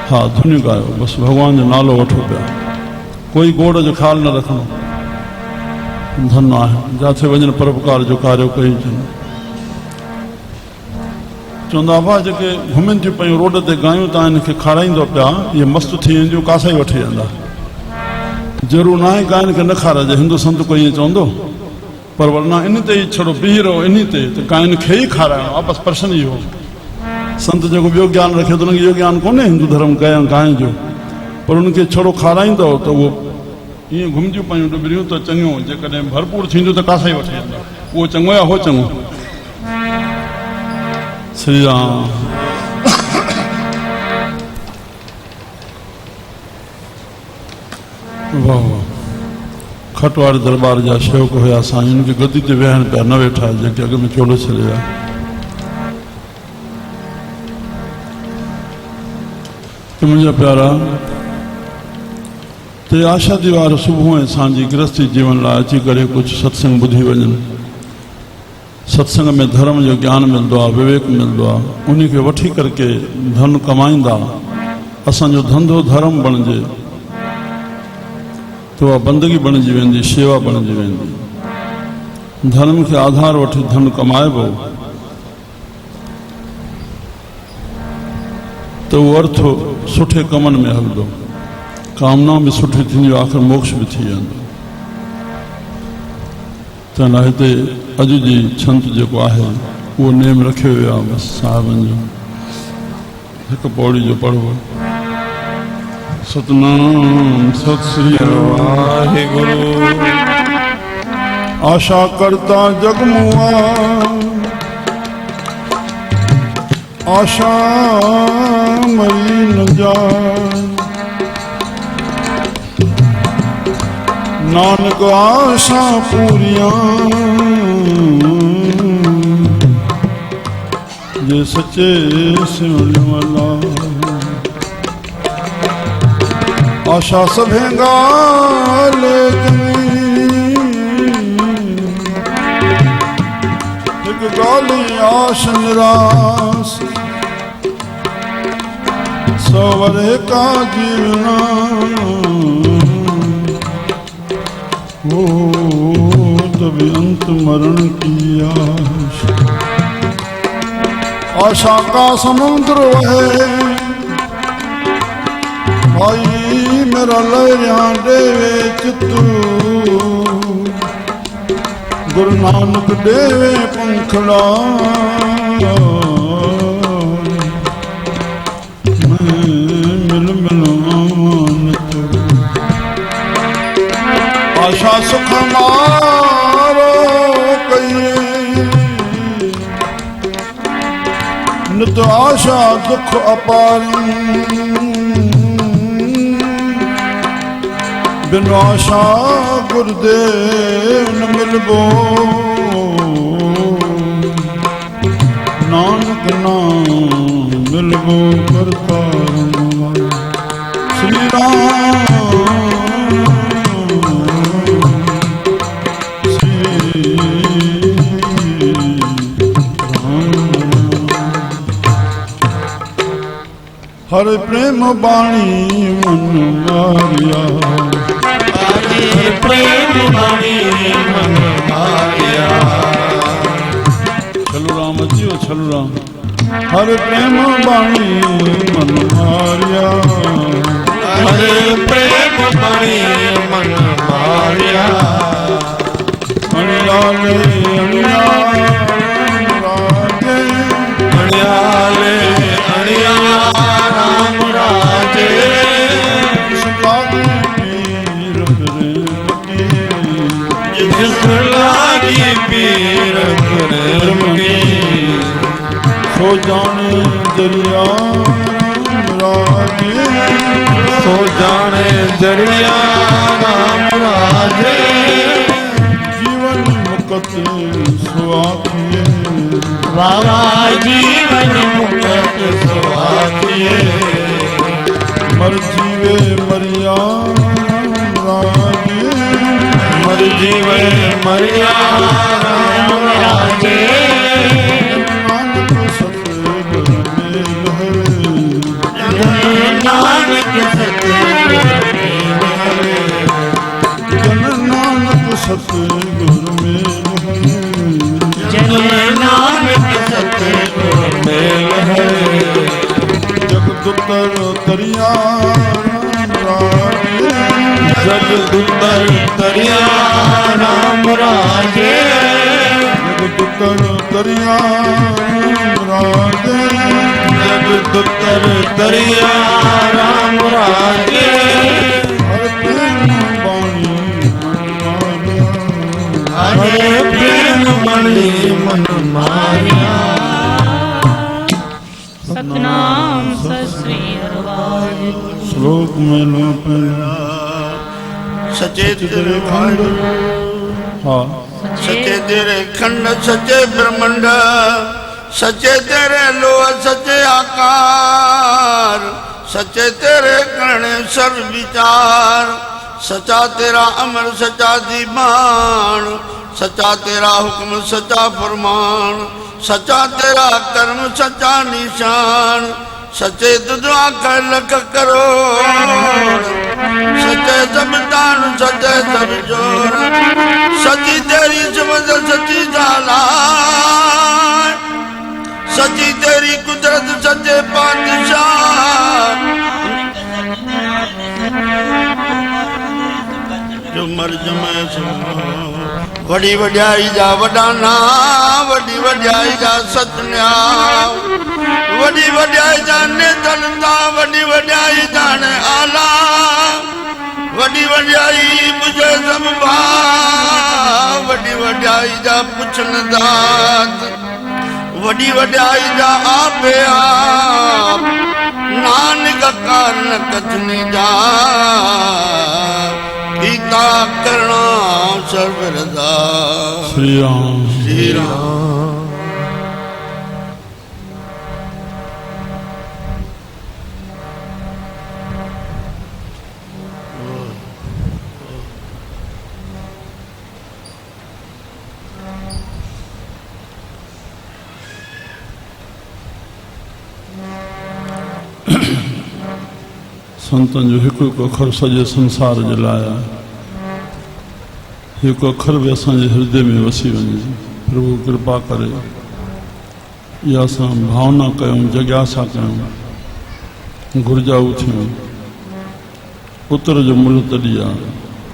हा धुनियूं ॻायो, बसि भॻवान जो नालो वठो पिया, कोई गोड़ जो ख़्यालु न रखणो। धन आहे जिथे वञनि परोपकार जो कार्य कई अचनि। चवंदा भाउ जेके घुमनि थियूं पियूं रोड ते गायूं तव्हां हिनखे खाराईंदो पिया, इहे मस्तु थी वेंदियूं, कासा ई वठी वेंदा। ज़रूरु न आहे गांयुनि खे न खाराइजे, हिंदू संत कोई ईअं चवंदो, पर वरना इन ते ई छड़ो बीह रहो, इन ते त गांयुनि खे ई खाराइणो आहे, बसि प्रश्न इहो। संत जेको ॿियो ज्ञान रखे त हुनखे इहो ज्ञान कोन्हे हिंदू धर्म गांइ जो, पर उनखे छड़ो खाराईंदो त उहो ईअं घुमजियूं पियूं ॾुबरियूं त चङो, जेकॾहिं भरपूर थींदो त कासा ई वठी वेंदा, उहो चङो या हो चङो। श्री राम। वाह वाह। खटवाड़ दरबार जा शेवक हुया साईं, उनखे गद्दी ते वेहण पिया, न वेठा जेके अॻ में चोलो छॾे विया। मुंहिंजा प्यारा, ते आशा दी वार सुबुह ऐं असांजी गृहस्थी जीवन लाइ अची करे कुझु सत्संग ॿुधी वञनि। सत्संग में धर्म जो ज्ञान मिलंदो आहे, विवेक मिलंदो आहे, उन खे वठी करके धन कमाईंदा। असांजो धंधो धर्म बणिजे त उहा बंदगी बणिजी वेंदी, शेवा बणिजी वेंदी। धर्म खे आधार वठी धन कमाइबो त उहो अर्थ सुठे कमनि में हलंदो, कामना बि सुठी थींदी, आख़िर मोक्ष बि थी वेंदो। तंहिं लाइ हिते अॼु जी छंत जेको आहे उहो नेम रखियो वियो आहे। बसि साहिबनि जो हिकु पौड़ी जो पढ़ो। सतनाम सत श्री वाहिगुरु। आशा करता जगमुआ, आशा मरी न जाए, नानक आशा पूरियां जे सच्चे सिमरन वाला। आशा सभें गाले एक गाली आश निराश, सवरे का जीवना हो तभी अंत मरण की आश। आशा का समुद्र है भाई मेरा लहरिया देवे चित्तू गुरु नानक देवे पंखड़ा आशा सुख मारो कहिए नित आशा दुख अपारी बिन आशा गुरुदेव न मिलबो नानक नाम मिलबो करता श्री राम हर प्रेम बाणी मन मारिया हरे प्रेम बाणी मन मारिया छलू राम जियो छलू राम हर प्रेम बाणी मन मारिया हरे प्रेम बाणी मन मारिया अणियाले अणियाले राजे अणियाले अणिया राम राजे सुलागी पीर प्रेम जिस लागी पीर प्रेम की सो जाने दरिया राजे सो जाने दरिया राम राजे जीवन मुकत सुआखिए बाबा जीवन मुक्त सुहागिए मर जीवे मरिया राजे मर जीवे मरिया राम राजे नानक सतगुर मेल है नानक सतगुर जन नानक सतगुर मेल है जन नानक सतगुर मेल है जगदुतर तरिया राजे जगदुतर तरिया राम राजे जगदुतर तरिया राजे जगदुतर तरिया राम राजे हर प्रेम बाणी हरे प्रेम मणि मन मारिया सतनाम सत श्री अरवाज श्लोक में न पहला सचे तेरे खंड हाँ सचे तेरे खंड सचे ब्रह्मांड सचे तेरे लोह सचे आकार सचे तेरे करने सर्व विचार सचा तेरा अमर सचा दीवान सचा तेरा हुक्म सचा फरमान सचा तेरा कर्म सचा निशान सचे दुआ कर लख करो सचे सब दान सचे सब जोर सची तेरी समझ सची जाला सची तेरी कुदरत सचे पातशाह जो मर जमे सो वडी वड्याई जा वडाना वडी वड्याई जा सतन्या वडी वड्याई जाने तलता वडी वड्याई जाने आला वडी वड्याई मुझे संभा वडी वड्याई जा पुछन दात वडी वड्याई जा आपे आप नानक कारण कथनी जा गीता करना सर्वरदा श्री राम श्री राम संतन जो हिकु हिकु अखर सॼे संसार जे लाइ आहे हिकु अखर बि असांजे हृदय में वसी वञे प्रभु कृपा करे या असां भावना कयूं, जिज्ञासा कयूं, घुर्जाऊं थियूं। पुत्र जो मुल्ह तॾहिं आहे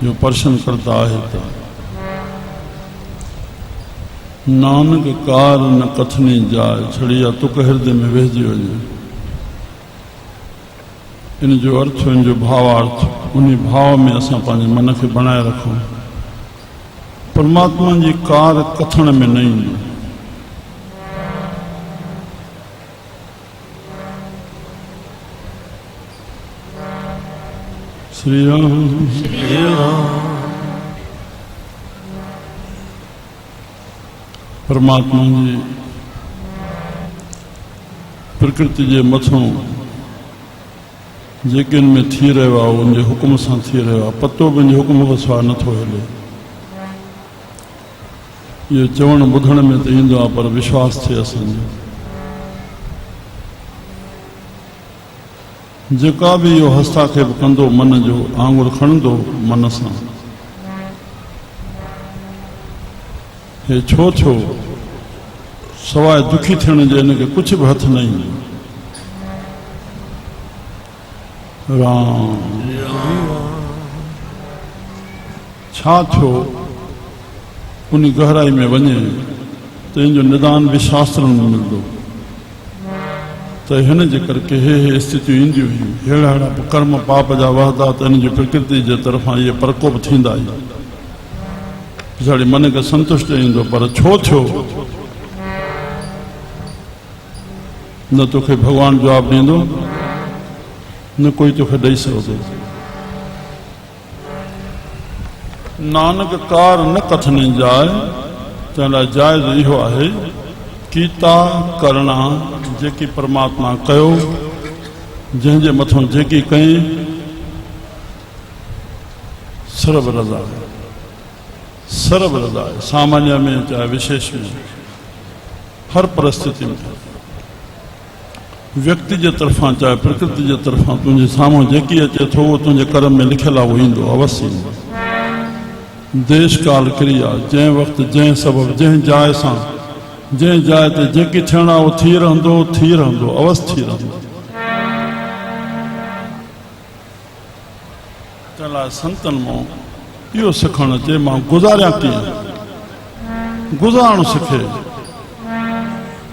जो प्रशन करता आहे त नानक कार न कथनी जाए, छड़िया तुक हृदय में वेहिजी वञे। इन जो अर्थ, इन जो भावार्थ, उन भाव में असां पंहिंजे मन खे बणाए रखूं। परमात्मा जी कार कथण में न ईंदी। श्री राम। परमात्मा जी प्रकृति जे मथों जेके में थी रहियो आहे उनजे हुकुम सां थी रहियो आहे। पतो बि हुकुम खां सवाइ नथो हले। इहो चवण ॿुधण में त ईंदो आहे, पर विश्वास थिए असांजो। जेका बि इहो हस्ताक्षेप कंदो मन जो, आंगुर खणंदो मन सां, हे छो थियो, सवाइ दुखी थियण जे हिनखे कुझु बि हथ न ईंदो। राम छा थियो, उन गहराई में वञे त इन जो निदान बि शास्त्रनि में मिलंदो। त हिन जे करके हे स्थितियूं ईंदियूं हुयूं। अहिड़ा अहिड़ा कर्म पाप जा वहदा त इन जी प्रकृति जे तरफ़ां इहे प्रकोप थींदा ई। पिछाड़ी मन खे संतुष्ट ईंदो, पर छो थियो न तोखे भॻवानु जवाबु ॾींदो, न कोई तोखे ॾेई सघंदो। नानक कार न कथनी जाए, तंहिं लाइ जाइज़ इहो आहे कीता करणा जेकी परमात्मा कयो, जंहिंजे मथां जेकी कई, सर्व रज़ा आहे। सर्व रज़ा आहे, सामान्य में चाहे विशेष में, हर परिस्थिति में, व्यक्ति जे तरफ़ां चाहे प्रकृति जे तरफ़ां तुंहिंजे साम्हूं जेकी अचे थो उहो तुंहिंजे कर्म में लिखियलु आहे, उहो ईंदो, अवश्य ईंदो। देश काल क्रिया, जंहिं वक़्तु, जंहिं सबबु, जंहिं जाइ सां, जंहिं जाइ ते जेकी थियणु आहे उहो थी रहंदो, अवश्य थी रहंदो। तंहिं लाइ संतनि मां इहो सिखणु अचे, मां गुज़ारियां कीअं, गुज़ारणु सिखे।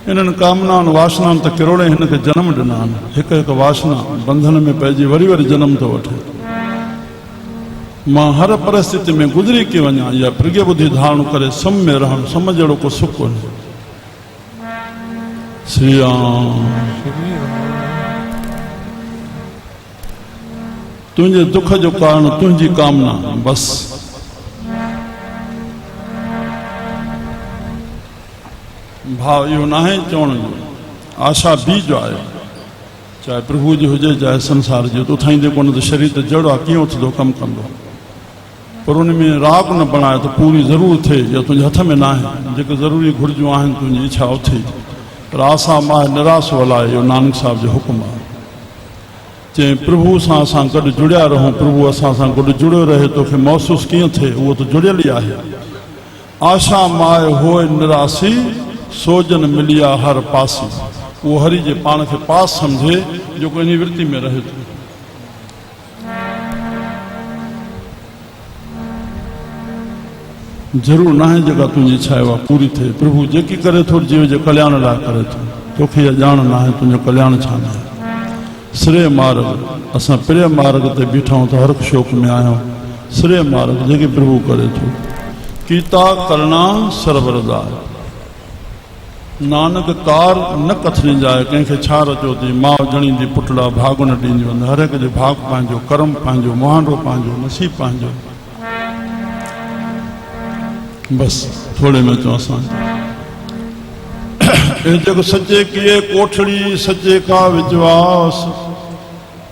इन्हनि कामनाउनि वासनाउनि त किरोड़े हिनखे जनम ॾिना आहिनि। हिकु हिकु वासना बंधन में पइजी वरी वरी जनम थो वठे। मां हर परिस्थिति में गुज़री के वञा, या प्रज्ञ बुद्धि धारण करे सम में रहणु, सम जहिड़ो को सुख कोन्हे। श्री राम। तुंहिंजे दुख जो कारण तुंहिंजी कामना, बस। भाव इहो न आहे चवण जो, आशा बीज आहे, चाहे प्रभु जी हुजे चाहे संसार जी। तो थाईंदे कोन त शरीर त जड़ आहे, कीअं उथंदो, कमु कंदो। पर उन में राग न बणाए त पूरी ज़रूरु थिए, या तुंहिंजे हथ में न आहे। जेके ज़रूरी घुरिजूं आहिनि तुंहिंजी इच्छा उथी, पर आसा मां निराश वलाए, इहो नानक साहिब जो हुकुम आहे। चई प्रभु सां असां गॾु जुड़िया रहूं, प्रभु असां सां गॾु जुड़ियो रहे, तोखे महसूसु कीअं थिए, उहो त जुड़ियल ई आहे। आशा माए होए निरासी, सोजन मिलिया हर पासी। वो हरि जे पाण खे पास समझे, जो को इन वृत्ति में रहे थो। जरूर ना है जगह तुझी इच्छा है पूरी थे। प्रभु जेकी करे थो जीव जे कल्याण लाइ करे थो। तोखे ॼाण ना है तुझो कल्याण छा है। श्रेय मार्ग असां प्रिय मार्ग ते बीठा हूं, तो हर शोक में आया। श्रेय मार्ग जेके प्रभु करे थो। कीता करना सर्वरदा, नानक कार न कथनी जाए। कंहिंखे छा रचो थी, माउ ॼणींदी पुटड़ा भाग न ॾींदियूं आहिनि। हर एक जो भाग पंहिंजो, कर्म पंहिंजो, मुहांडो पंहिंजो, नसीब पंहिंजो। बस थोड़े में चो असां जेको सचे किए कोठड़ी सचे का विश्वास,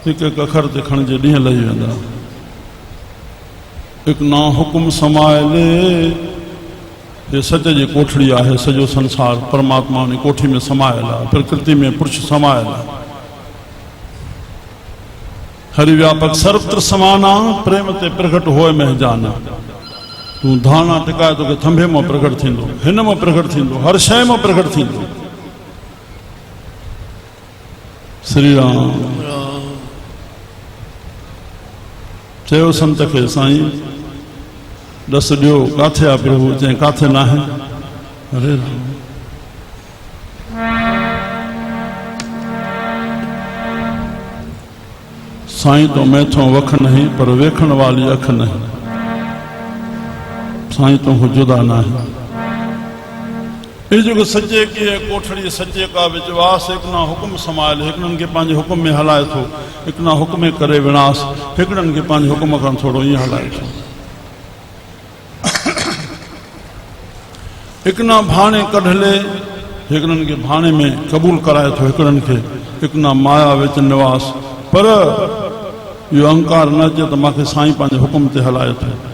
हिकु हिकु अखर ते खणिजे ॾींहं लही वेंदा। हिकु ना हुकुम समायले, ये सच जी कोठड़ी आहे। सॼो संसार परमात्मा उन कोठी में समायल आहे। प्रकृति में पुरुष समायल आहे। हरिव्यापक सर्वत्र समाना, प्रेम ते प्रकट होए महजाना। तू धाना टिकाए तो थंभे में प्रकट थींदो, हिन में प्रकट थींदो, हर शइ में प्रकट थींदो। श्री राम चयो संत खे साईं दस ॾियो काथे आहे प्रभु चई काथे न आहे हरे राम साईं तो मैथों वख नहीं पर वेखण वाली अख नहीं साईं तो जुदा ना है ये जो सच्चे की है कोठड़ी सच्चे का विश्वास एक ना हुक्म समायल हिकड़न के पांच हुक्म में हलाए थो एक ना हुक्म करे विनाश हिकड़न के पांच हुक्म खां थोड़ो ये हलाए थो एक ना भाणे कढले हिकड़न के भाणे में कबूल कराए थो हिकड़न के एक ना माया विच निवास पर यो अहंकार न अचे तो मांखे साईं पांच हुक्म ते हलाए थो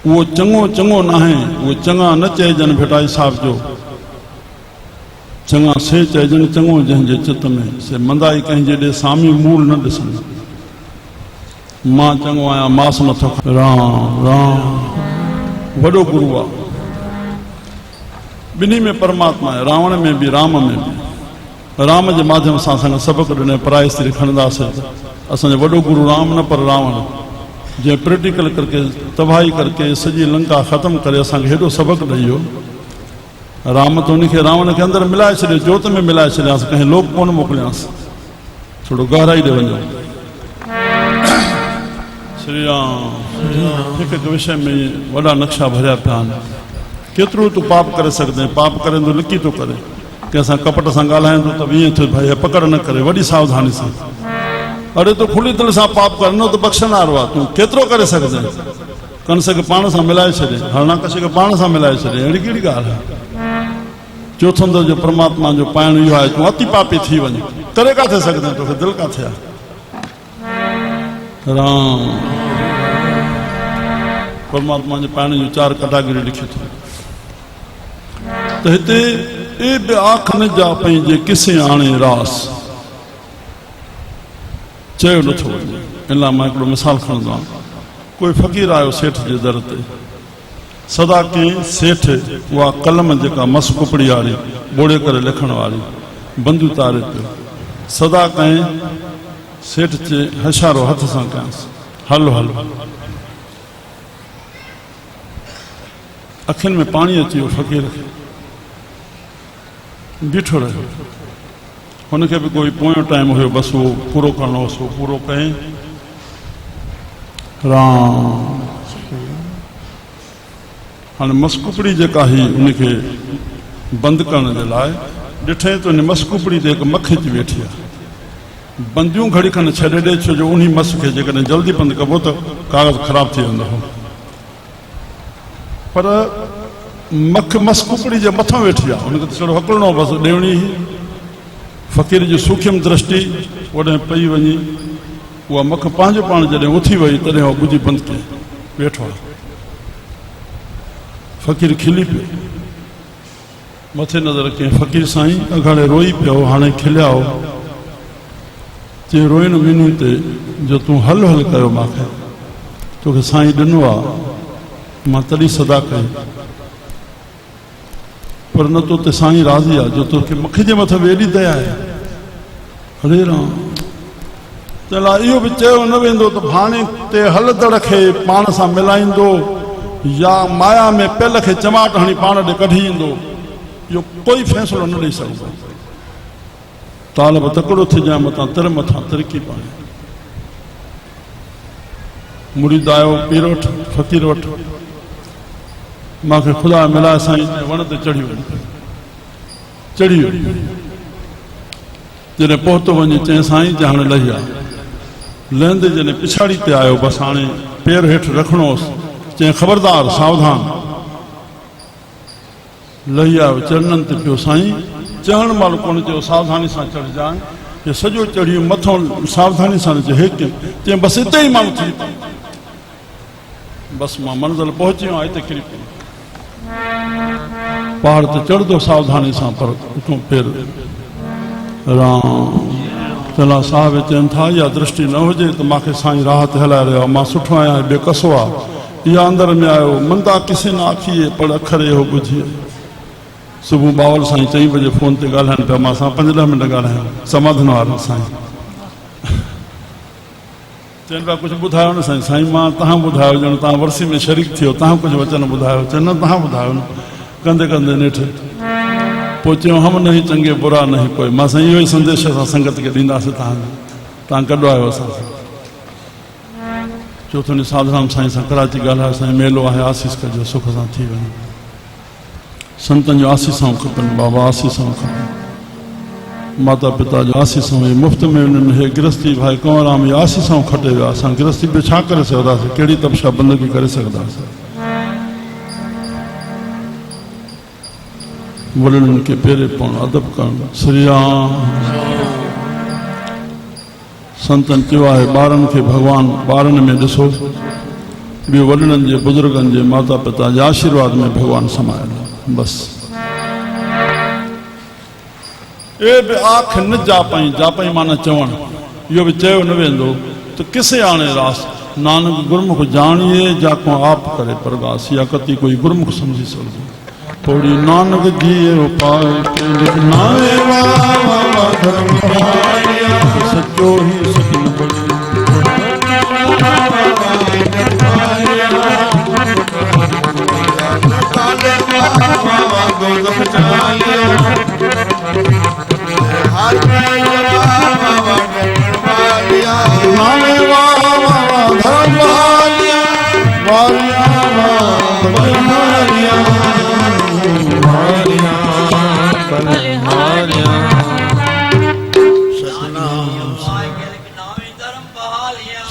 वो चंगो चंगो ना है वो चंगा न चइजन भेटाई साहब जो चंगा से चइजन चंगो जंहिंजे चित में से मंदाई कंहिंजे ॾे सामी मूल न ॾिसन मां चंगो आहियां मास नथो राम राम वॾो गुरु आहे ॿिन्ही में परमात्मा आहे रावण में भी राम में भी राम जे माध्यम सां असांखे सबक़ ॾिने पराए स्त्री खणंदासीं असांजो वॾो गुरु राम न पर रावण जे प्रैक्टिकल करके तबाही करके सॼी लंका ख़त्म करे असांखे हेॾो सबक़ ॾेई वियो राम त उनखे रावण खे अंदरि मिलाए छॾियो जोत में मिलाए छॾियासीं कंहिं लोक कोन मोकिलियासीं थोरो गहराई ॾे वञो श्री राम हिकु हिकु विषय में वॾा नक्शा भरिया पिया आहिनि केतिरो तूं पाप करे सघंदे पाप करे थो लिकी थो करे कंहिंसां कपट सां ॻाल्हाईंदो त ईअं थियो भाई पकड़ न करे वॾी सावधानी सां अरे तूं खुली दिलि सां पाप कर न त बख़्शनारो आहे तूं केतिरो करे सघंदे कंस खे पाण सां मिलाए छॾे हरणाकश खे पाण सां मिलाए छॾे अहिड़ी कहिड़ी ॻाल्हि आहे चोथों जो परमात्मा जो पाइण इहो आहे तूं अति पापी थी वञ करे काथे सघंदे तोखे दिलि काथे आहे राम परमात्मा जे पाइण जूं चार कैटेगरी लिखी थी त हिते ए बि आख न जा पंहिंजे किसे आणे रास चयो नथो वञे इन लाइ मां हिकिड़ो मिसाल खणंदो आहियां कोई फ़क़ीर आयो सेठ जे दर ते सदा कंहिं सेठ उहा कलम जेका मस कुपड़ी वारी ॿोड़े करे लिखण वारी बंदूं तारे पियो सदा कंहिं सेठ जे इशारो हथ सां कयांसि हलो हलो अखियुनि में पाणी अची वियो फ़क़ीर खे बीठो रहियो हुनखे भी कोई पोयों टाइम हुयो बस वो पूरो करणो हुओसि वो पूरो कयईं राम हाणे मसकुपड़ी जेका हुई उनखे बंदि करण जे लाइ ॾिठईं त उन मसकुपड़ी ते हिकु मख अची वेठी आहे बंदियूं घड़ी खनि छॾे ॾे छो जो उन मस खे जेकॾहिं जल्दी बंदि कबो त कागज़ ख़राबु थी वेंदो हो पर मख मसकुपड़ी जे मथां वेठी आहे उनखे त थोरो हकिलणो बसि ॾेवणी फ़क़ीर जी सूक्ष्म दृष्टि ओॾे पई वञी उहा मख पंहिंजो पाण जॾहिं उथी वई तॾहिं उहा ॿुधी बंदि कई वेठो आहे फ़क़ीर खिली पियो मथे नज़र कयईं फ़क़ीर साईं अॻाड़े रोई पियो हाणे खिलिया हो चई रोइण वीनू ते जो तूं हल हल कयो मूंखे तोखे साईं ॾिनो आहे मां तॾहिं सदा कई पर न तो ते साईं राज़ी आहे जो तोखे मख जे मथां बि एॾी दया आहे हरे राम चला इहो बि चयो न वेंदो त भाणे ते हलदड़ खे पाण सां मिलाईंदो या माया में पेल खे चमाट हणी पाण ॾे कढी ईंदो इहो कोई फ़ैसिलो न ॾेई सघंदो तालब तकिड़ो थिजांइ मथां तिर मथां तिरकी पाए मुरीद आयो पीर वटि फ़क़ीर वटि मूंखे ख़ुदा मिलाए साईं वण ते चढ़ी वञे चढ़ी वियो जॾहिं पहुतो वञे चई साईं जे हाणे लही आहे लहंदे जॾहिं पिछाड़ी ते आयो बसि हाणे पेर हेठि रखिणो हुउसि चई ख़बरदार सावधान लही आयो चरणनि ते पियो साईं चढ़ण महिल कोन चयो सावधानी सां चढ़जांइ हे सॼो चढ़ी मथां सावधानी सां चयो हेठि चई बसि हिते ई माण्हू थी बसि मां मंज़िल पहुची वियो हिते किरी पियो पहाड़ ते चढ़ंदो सावधानी सां पर उठो पेर राम चला साहिब चवनि था इहा दृष्टि न हुजे त मूंखे साईं राह ते हलाए रहियो आहे मां सुठो आहियां बेकसो आहे इहा अंदरि में आयो मंदा किसे न आखिए पर अखर इहो ॿुधिए सुबुह बावल साईं 4 बजे फोन ते ॻाल्हाइनि पिया मां सां 5-10 मिंट ॻाल्हायूं समाधान वारो साईं चवनि पिया कुझु ॿुधायो न साईं साईं मां तव्हां ॿुधायो ॼण तव्हां वरसी में शरीक थियो तव्हां कुझु वचन ॿुधायो चवनि न तव्हां ॿुधायो न कंदे कंदे नेठि पोइ चयूं हम नहीं चंगे बुरा नहीं कोई मां साईं इहो ई संदेश असां संगत खे ॾींदासीं तव्हां गॾु आहियो असां सां चोथों ॾींहुं साधुराम साईं सां कराची ॻाल्हायो साईं मेलो आहे आसीस कजो सुख सां थी वञे संतनि जो आसीसाऊं खपनि बाबा आसीसाऊं खपनि माता पिता जो आसीसाऊं इहे मुफ़्त में उन्हनि हे गृहस्थी भाई कंवरराम इहे आसीसाऊं खटे विया असां गृहस्थी बि छा करे सघंदासीं कहिड़ी तपशा बंदगी करे सघंदासीं वॾनि खे पेरे पवणु अदब करणु श्री राम संतनि चयो आहे ॿारनि खे भॻवानु ॿारनि में ॾिसो ॿियो वॾनि जे बुज़ुर्गनि जे माता पिता जे आशीर्वाद में भॻवानु समायल बसि ए बि आख न जापाई माना चवणु इहो बि चयो न वेंदो त किसे आणे रास नानक गुरमुख जाणिए जाको आप करे प्रगास या कति कोई गुरमुख समझी सघे थोड़ी नानक जी उपाय के लिखना सचो ही सचिन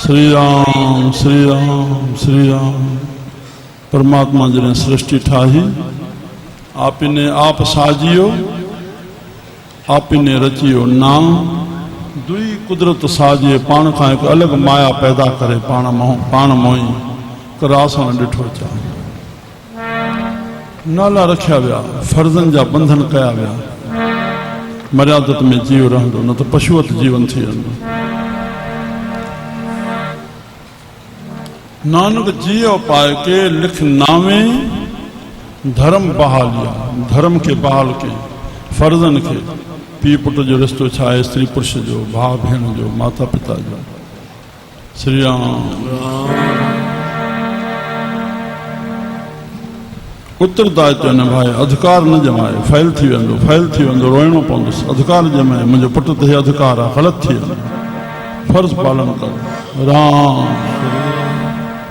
श्री राम श्री राम श्री राम परमात्मा जॾहिं सृष्टि ठाही आपने आप साजियो आपने रचियो नाम दुई कुदरत साजिए पाण खां हिकु अलॻि माया पैदा करे पाण मोही करास में ॾिठो चा नाला रखिया विया फर्ज़नि जा बंधन कया विया मर्यादत में जीव रहंदो न त पशुवत जीवन थी वेंदो नानक जियो पाए के लिख नावे धर्म बहालिया धर्म के बहाल के फर्जन के पी पुट जो रिश्तो छा आहे स्त्री पुरुष जो भाउ भेण जो माता पिता जो श्री राम उत्तरदायित्व निभाए अधिकार न जमाए फैल थी वेंदो रोइणो पवंदुसि अधिकार जमाए मुंहिंजो पुट ते हे अधिकार आहे ग़लति थी वेंदो फर्ज़ पालन कर राम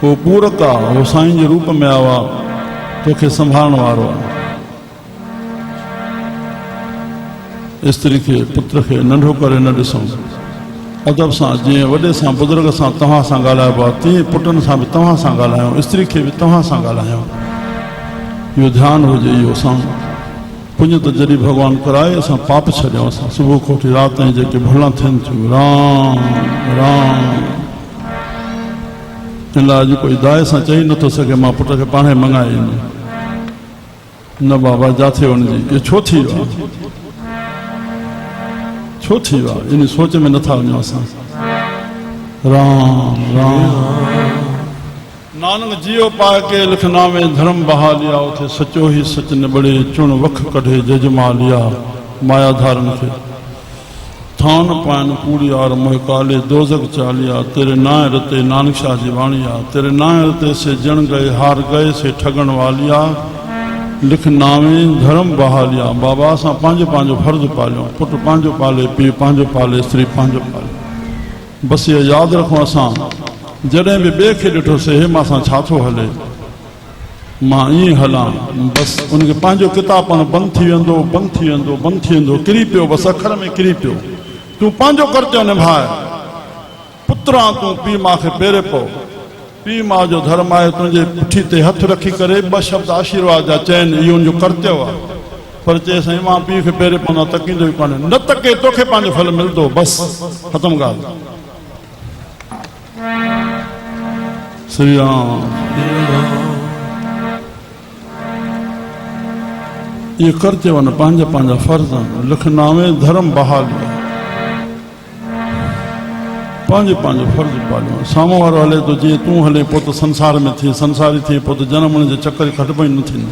वो पूरक आहे वो साईं जे रूप में आयो आहे तोखे संभालण वारो आहे स्त्री खे पुत्र खे नंढो करे न ॾिसूं अदब सां जीअं वॾे सां बुज़ुर्ग सां तव्हां सां ॻाल्हाइबो आहे तीअं पुटनि सां बि तव्हां सां ॻाल्हायूं स्त्री खे बि तव्हां सां ॻाल्हायूं इहो ध्यानु हुजे इहो असां पुञ त जॾहिं भॻवानु कराए असां पाप छॾियूं असां सुबुह खां वठी राति ताईं जेके भुलां थियनि थियूं राम राम इन लाइ अॼु कोई दाए सां चई नथो सघे मां पुट खे पाण ई मंगाए ईंदुमि न बाबा जाथे वञिजे इहो छो थी वियो आहे छो थी वियो आहे इन सोच में नथा वञूं असां राम राम नानक जियो पाए के लिखना में धर्म बहालिया उथे सचो ही सच निबड़े चुण वख कढे जजमालिया माया धारन खे थान पान कूड़ियार मोह काले दोजक चालिया तेरे नाय रते नानक शाह जी वाणिया तेरे नाय रते से जण गए हार गए से ठगण वालिया लिख नावे धर्म बहालिया बाबा असां पंहिंजो फर्ज़ पालियो पुट पंहिंजो पाले पीउ पंहिंजो पाले स्त्री पंहिंजो पाले बसि इहो यादि रखूं असां जॾहिं बि ॿिए खे ॾिठोसीं हे मां सां छा थो हले मां ईअं हलां बसि उनखे पंहिंजो किताब पाण बंदि थी वेंदो किरी पियो बसि अखर में किरी पियो तूं पंहिंजो कर्तव्य निभाए पुत्रा तूं पीउ मां खे पेरे पओ पीउ मां जो धर्म आहे तुंहिंजे पुठी ते हथ रखी करे ॿ शब्द आशीर्वाद जा चइनि इहो उनजो कर्तव्य आहे पर चए साईं मां पीउ खे पेरे पवंदो तकींदो ई कोन्हे न तके तोखे पंहिंजो फल मिलंदो बसि ख़तमु ॻाल्हि श्री राम ये करते वन पंहिंजा फर्ज़ लिखनावे धर्म बहाली पंहिंजो फर्ज़ पालियो साम्हूं वारो हले तो जीअं तूं हले पोइ त संसार में थिए संसारी थिए पोइ त जनम जे चकर खटबई न थींदी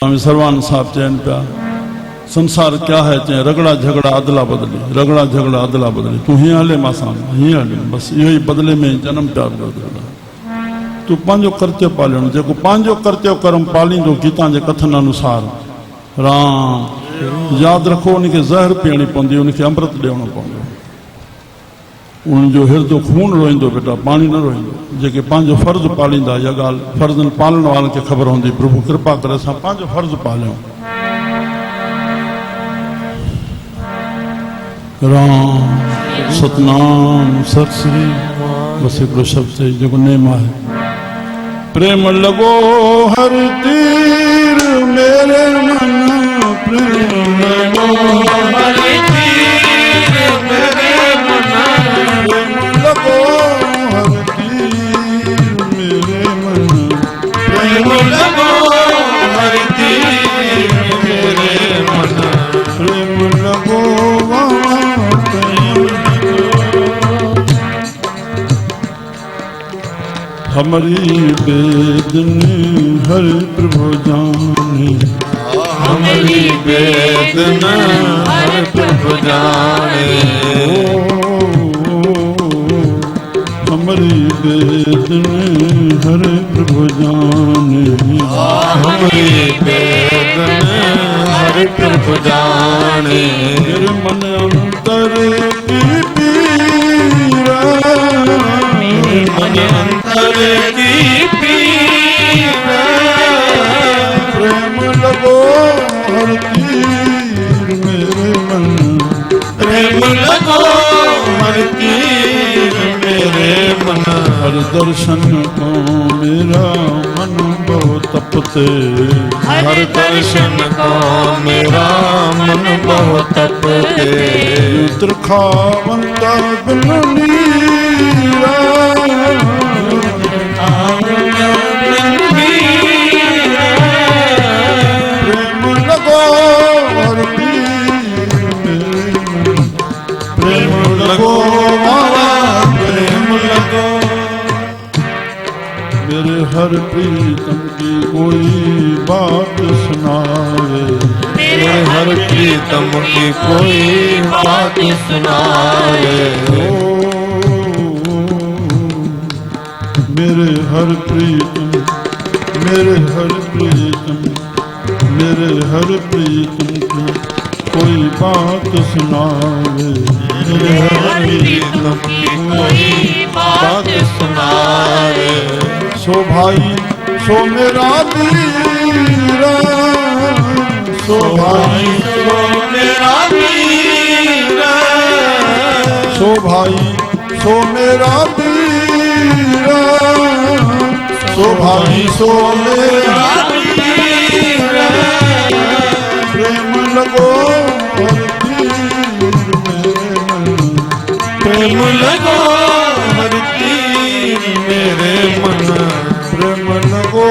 स्वामी सर्वानंद साहब चैन पिया संसार क्या है चए रगड़ा झगड़ा अदला बदली, रगड़ा झगड़ा अदला बदली। तू हीअं हले मां सां हीअं हले, बसि इहो ई बदिले में जन्म पिया तू पंहिंजो कर्तव्य पालणो, जेको पंहिंजो कर्तव्य कर्म पालींदो गीता जे कथन अनुसार राम यादि रखो उनखे ज़हर पीअणी पवंदी, उनखे अमृत ॾियणो पवंदो, उनजो हिरदो खून रोईंदो बेटा, पाणी न रोईंदो। जेके पंहिंजो फ़र्ज़ु पालींदा, इहा ॻाल्हि फ़र्ज़नि पालण वारनि खे ख़बर हूंदी। प्रभु कृपा करे असां पंहिंजो फ़र्ज़ु पालियूं। राम सतनाम सत श्री बस हिकिड़ो शब्द चई जेको नेम आहे। प्रेम लॻो हर तीर मेरे मन, प्रेम लॻो हर तीर मेरे मन, प्रेम लॻो हर तीर मेरे मन, प्रेम लॻो हर तीर मेरे मन, प्रेम लॻो हमारी बेदनी हर प्रभु जाने, हमारी वेदना हर प्रभु जाने, हमारी बेदनी हर प्रभु जाने, हमारी वेदना हर प्रभु जाने। मेरे मन अंतर की पीरा, मन अंतर की पीरा, प्रेम लगो हर तीर मेरे मन, प्रेम लगो हर तीर मेरे मन, हर दर्शन को मेरा मन बहुत तपते, हर दर्शन को मेरा मन बहुत तपते, त्रिखावंता बिन नीरा, प्रेम लगो हर तीर मेरे मन, प्रेम लगो प्रेम लगो, मेरे हर प्रीतम की कोई बात सुनावे, मेरे हर प्रीतम की कोई बात सुनाए, मेरे हर प्रीतम, मेरे हर प्रीतम, मेरे हर प्रीतम की कोई बात सुनावे, मेरे हर प्रीतम की कोई बात सुनाए, सो भाई सो मेरा वीरा, सो भाई सो मेरा वीरा, सो भाई सो मेरा वीरा, सो भाई सो मेरा वीरा, प्रेम लगो हर तीर मेरे मन, प्रेम लगो हर तीर मेरे मन, प्रेम लगो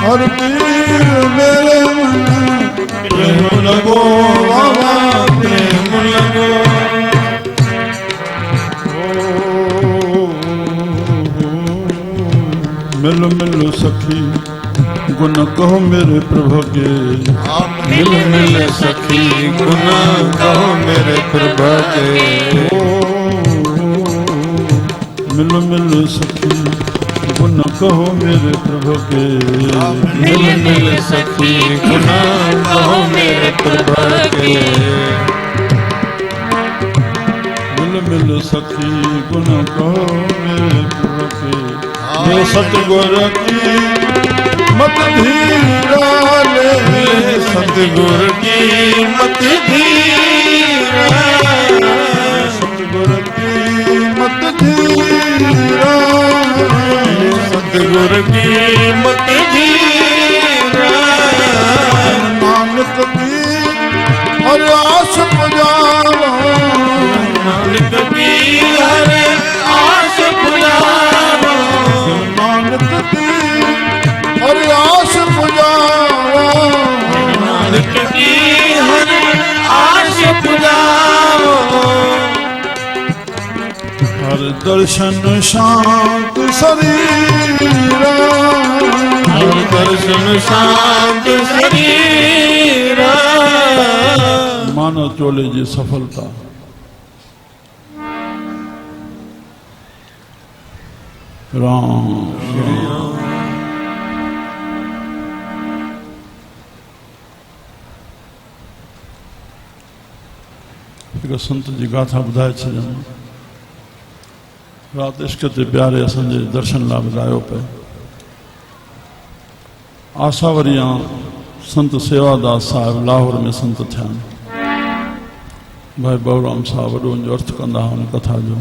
हर तीर मेरे मन, प्रेम लगो बाबा प्रेम लगो, मिल मिल सखी गुण कहो मेरे प्रभु के, मिल मिल सखी गुना कहो मेरे प्रभु के, मिल मिल सखी गुण कहो मेरे प्रभु के, मिल मिल सखी गुना कहो मेरे प्रभु के, मिल मिल सखी गुण कहो मेरे प्रभु के, ये सतगुर की मत धीरा ले, सतगुर की मत धीरा, सतगुर की मत धीरा, सतगुर की मत धीरा, नानक की हर आस पुजावा, नानक की हर आस पुजावा, नानक की हर आस पुजावा, नानक की हर आस पुजावा, हर दर्शन शांत शरीरा, हर सुन शांत शरीर मानो चोले जी सफलता राम हिकु संत जी गाथा ॿुधाए छॾियमि राति इश्क ते प्यारे असांजे दर्शन लाइ ॿुधायो पियो आशावरिया संत सेवादास साहिब लाहौर में संत थिया भाई बबूराम साहब वॾो जो अर्थ कंदा हुआ कथा जो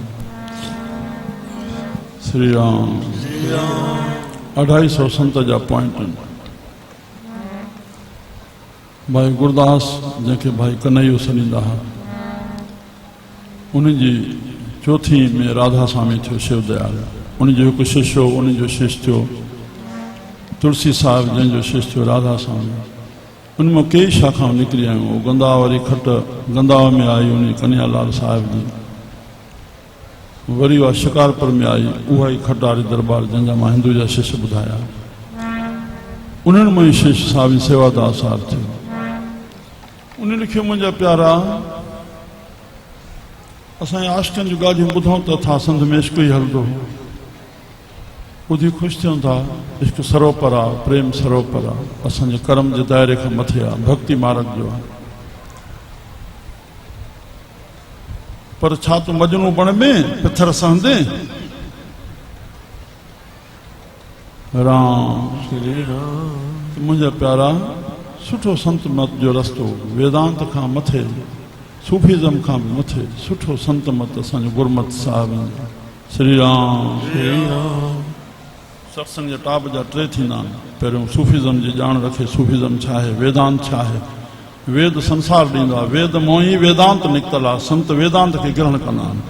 श्री राम 250 संत जा पॉइंट भाई गुरदास जंहिंखे भाई कन्हैयो सॾींदा हुआ उनजी चौथी में राधा स्वामी थियो शिव दयाल उनजो हिकु शिष्य हो उनजो शिष्य थियो तुलसी साहिब जंहिंजो शिष्य थियो राधा स्वामी उनमें कई शाखाऊं निकिरी आयूं गंदावरी खट गंदाव में आई उन कन्हैयालाल साहिब जी वरी उहा शिकारपुर में आई उहा ई खट वारी दरबार जंहिंजा मां हिंदू जा शिष्य ॿुधाया उन्हनि में शिष्य स्वामी सेवादास साहिब थियो उन लिखियो मुंहिंजा प्यारा असांजे आशिकनि जूं ॻाल्हियूं ॿुधूं त था संध में इश्क ई हलंदो ॿुधी ख़ुशि थियूं था इश्क सरोपर आहे प्रेम सरोपर आहे असांजे कर्म जे दायरे खां मथे आहे भक्ति मार्ग जो आहे पर छा तूं मजनू बण में पथर सहंदे राम मुंहिंजा प्यारा सुठो संत मत जो रस्तो वेदांत खां मथे सूफीज़म खां बि मथे सुठो संत मत असांजो गुरमत साहिब श्री राम सत्संग जे टाप जा 3 थींदा आहिनि पहिरियों सूफीज़म जी ॼाण रखे सूफीज़म छा आहे वेदांत छा आहे वेद संसार ॾींदो आहे वेद मों ई वेदांत निकितल आहे संत वेदांत खे ग्रहण कंदा आहिनि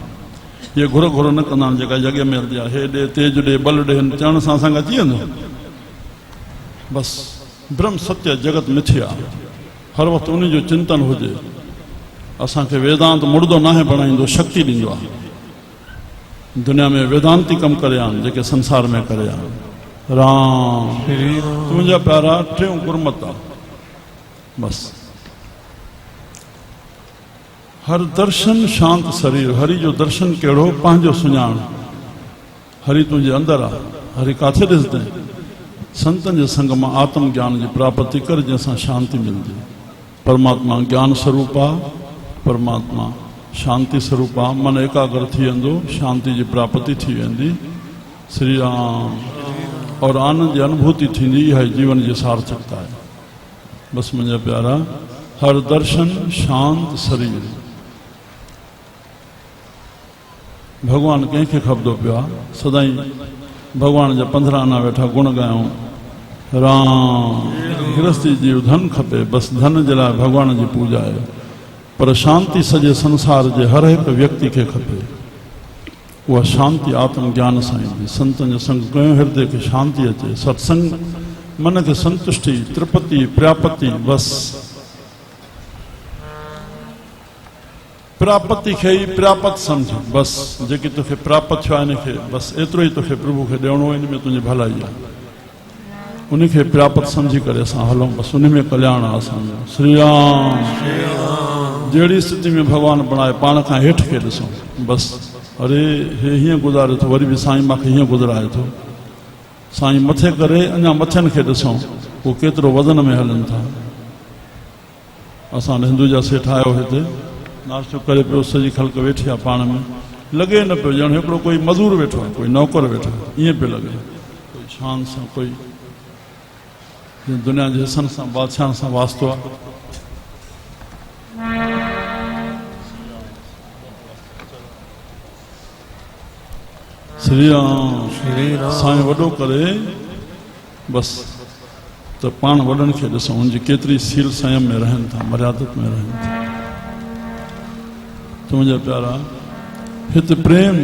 इहे घुर घुर न कंदा आहिनि जेका जॻह में हलंदी आहे हे ॾे तेज ॾे बल ॾे चवण सां असांखे अची वेंदो बसि ब्रह्म सत्य जगत मिथ्या हर वक़्तु उनजो चिंतन हुजे असांखे वेदांत मुर्दो नाहे बणाईंदो शक्ति ॾींदो आहे दुनिया में वेदांती कम करे आहिनि जेके संसार में करे आहिनि राम मुंहिंजा प्यारा टियों गुरमत आहे बसि हर दर्शन शांत शरीर हरि जो दर्शन कहिड़ो पंहिंजो सुञाण हरि तुंहिंजे अंदरि आहे हरि किथे ॾिसंदे संतनि जे संग मां आत्म ज्ञान जी प्राप्ति कर जंहिंसां शांति मिलंदी परमात्मा ज्ञान स्वरूप आहे परमात्मा शांति स्वरूप आहे मन एकाग्र थी वेंदो शांति जी प्राप्ति थी वेंदी श्री राम और आनंद जी अनुभूति थींदी इहा जीवन जी सार्थकता आहे बसि मुंहिंजा प्यारा हर दर्शन शांत शरीर भगवान कंहिंखे खपंदो पियो आहे सदाईं भगवान जा 15 आना वेठा गुण ॻायूं राम गृहस्थी जीव धन खपे बसि धन जे लाइ भगवान जी पूजा आहे पर शांति सॼे संसार जे हर हिकु व्यक्ति खे खपे उहा शांति आत्म ज्ञान सां ईंदी संतनि जो संग कयो हृदय खे शांति अचे सत्संग मन खे संतुष्टि त्रिपति प्रापति बसि प्रापति खे ई प्रापत सम्झ बसि जेकी तोखे प्राप्त थियो आहे इनखे बसि एतिरो ई तोखे प्रभु खे ॾियणो इन में तुंहिंजी भलाई आहे उनखे प्राप्त सम्झी करे असां हलूं बसि उन में कल्याण आहे असांजो श्री राम जहिड़ी स्थिति में भॻवान बणाए पाण खां हेठि खे ॾिसूं बसि अरे हे हीअं गुज़ारे थो वरी बि साईं मूंखे हीअं गुज़राए थो साईं मथे करे अञा मथियनि खे ॾिसूं उहो केतिरो वज़न में हलनि था असां हिंदू जा सेठ आयो हिते नाश्तो करे पियो सॼी ख़ल्क वेठी आहे पाण में लॻे न पियो ॼण हिकिड़ो कोई मज़ूर वेठो आहे कोई नौकर वेठो आहे ईअं पियो लॻे कोई शान सां कोई दुनिया जे हिसनि सां बादशाहनि सां वास्तो आहे श्री राम साईं वॾो करे बसि त पाण वॾनि खे ॾिसूं हुनजी केतिरी सील संयम में रहनि था मर्यादत में रहनि था त मुंहिंजा प्यारा हिते प्रेम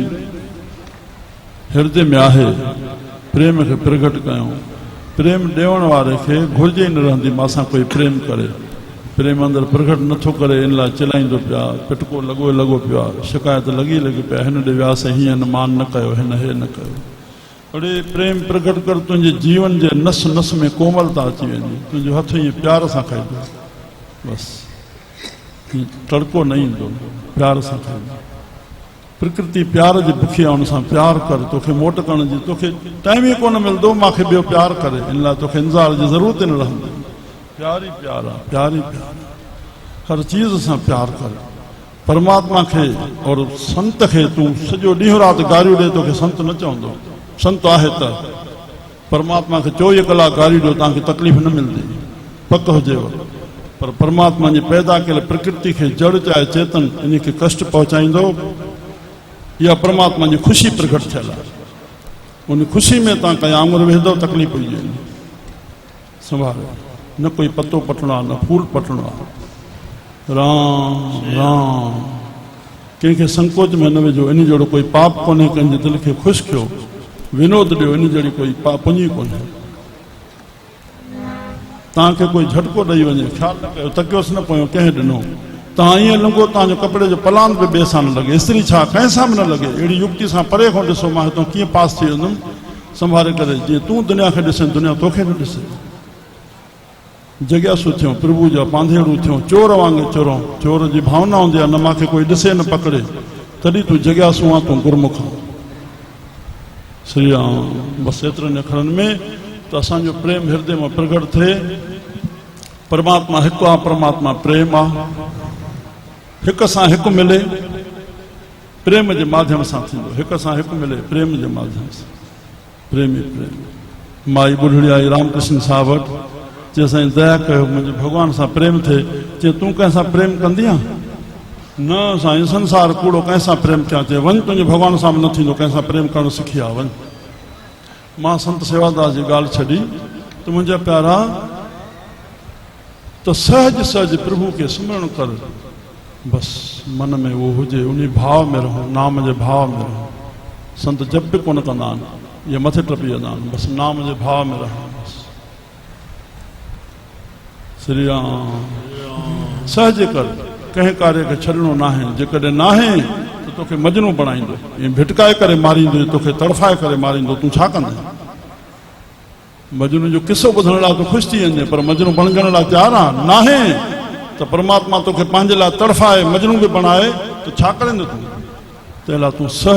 हृदय में आहे प्रेम खे प्रगट कयूं प्रेम ॾियण वारे खे घुरिजे ई न रहंदी मां कोई प्रेम करे प्रेम अंदरि प्रगट नथो करे इन लाइ चिलाईंदो पिया पिटको लॻो पियो आहे शिकायत लॻी पिया हिन ॾे वियासीं हीअं मान न कयो हिन हे न कयो अड़े प्रेम प्रकट कर तुझे जीवन के नस नस में कोमलता अची वही तुझो हथ ये प्यार से खाइबो बस तड़को न ईंदो प्यार से खाइबो प्रकृति प्यार जी बुखी आहे उन सां प्यार कर तोखे मोट करण जी तोखे टाइम ही कोन मिलंदो मूंखे ॿियो प्यार करे इन लाइ तोखे इंतज़ार जी ज़रूरत न रहंदी प्यार ही प्यार आहे प्यार ही प्यार हर चीज़ से प्यार कर परमात्मा के और संत के तू सॼो ॾींहुं राति गारियूं ॾे तोखे संत न चवंदो संत आहे त परमात्मा के 24 कलाक गारी ॾियो तव्हांखे तकलीफ़ न मिलंदी पक हुजेव पर परमात्मा जी पैदा कयल प्रकृति के जड़ चाहे चेतन इन के कष्ट पहुचाईंदो या परमात्मा की खुशी प्रकट थियल आहे उन खुशी में तव्हां कंहिं आङुर वेंदो तकलीफ़ हुई वेंदी संभालो न कोई पत्तो पटणो आहे न फूल पटणो आहे राम राम कंहिंखे संकोच में न विझो इन जहिड़ो कोई पाप कोन्हे कंहिंजे दिलि खे ख़ुशि कयो विनोद ॾियो इन जहिड़ी कोई पुञी कोन्हे तव्हांखे कोई झटको ॾेई वञे ख़्यालु न कयो तकियोसि न पियो कंहिं ॾिनो तव्हां ईअं लंघो तव्हांजो कपिड़े जो पलान बि ॿिए सां न लॻे इस्त्री छा कंहिं सां बि न लॻे अहिड़ी युक्ति सां परे खां ॾिसो मां हितां कीअं पास थी वेंदुमि संभाले करे जीअं तूं दुनिया खे ॾिसे दुनिया तोखे न ॾिसे जॻियासु थियूं प्रभु जा पांधेड़ू थियूं चोर वांगुरु चोरों चोर जी भावना हूंदी आहे न मूंखे कोई ॾिसे न पकड़े तॾहिं तूं जॻियासु आहे तूं गुरमुख श्री राम बसि एतिरनि अखरनि में त असांजो प्रेम हृदय में प्रगट थिए परमात्मा हिकु आहे परमात्मा प्रेम आहे हिकु सां हिकु मिले प्रेम के माध्यम से थींदो हिकु सां हिकु मिले प्रेम के माध्यम से प्रेमी प्रेम माई बुढ़ड़ी आई रामकृष्ण साहब वटि चई साईं दया कयो मुंहिंजे भगवान सां प्रेम थिए चई तूं कंहिं सां प्रेम कंदी आहे न साईं संसार कूड़ो कंहिं सां प्रेम कयां चए वञ तुंहिंजे भगवान सां बि न थींदो कंहिं सां प्रेम करणु सिखी आहे वञ मां संत सेवादास जी ॻाल्हि छॾी त मुंहिंजा प्यारा तो सहज सहज प्रभु के स्मरण कर बस मन में वो हुजे उन्हीं भाव में रहो नाम के भाव में रहो संत जब भी कोन कंदा आहिनि ये मथे टपी वेंदा आहिनि बस नाम के भाव में रहो बस श्री राम सहज कर कंहिं कार्य के छॾणो नाहे जेकॾहिं नाहे तो तोखे मजनू बणाईंदो ईअं भिटकाए करे मारींदो तोखे तड़फाए करे मारींदो तूं छा कंदे मजनू जो किस्सो ॿुधण लाइ तूं ख़ुशि थी वञे पर मजनू बणजण लाइ तयार आहे नाहे तो परमात्मा तोखे पंहिंजे लाइ तड़फाए मजनू भी बणाए तो छा करेंदो तूं तंहिं लाइ तूं सहज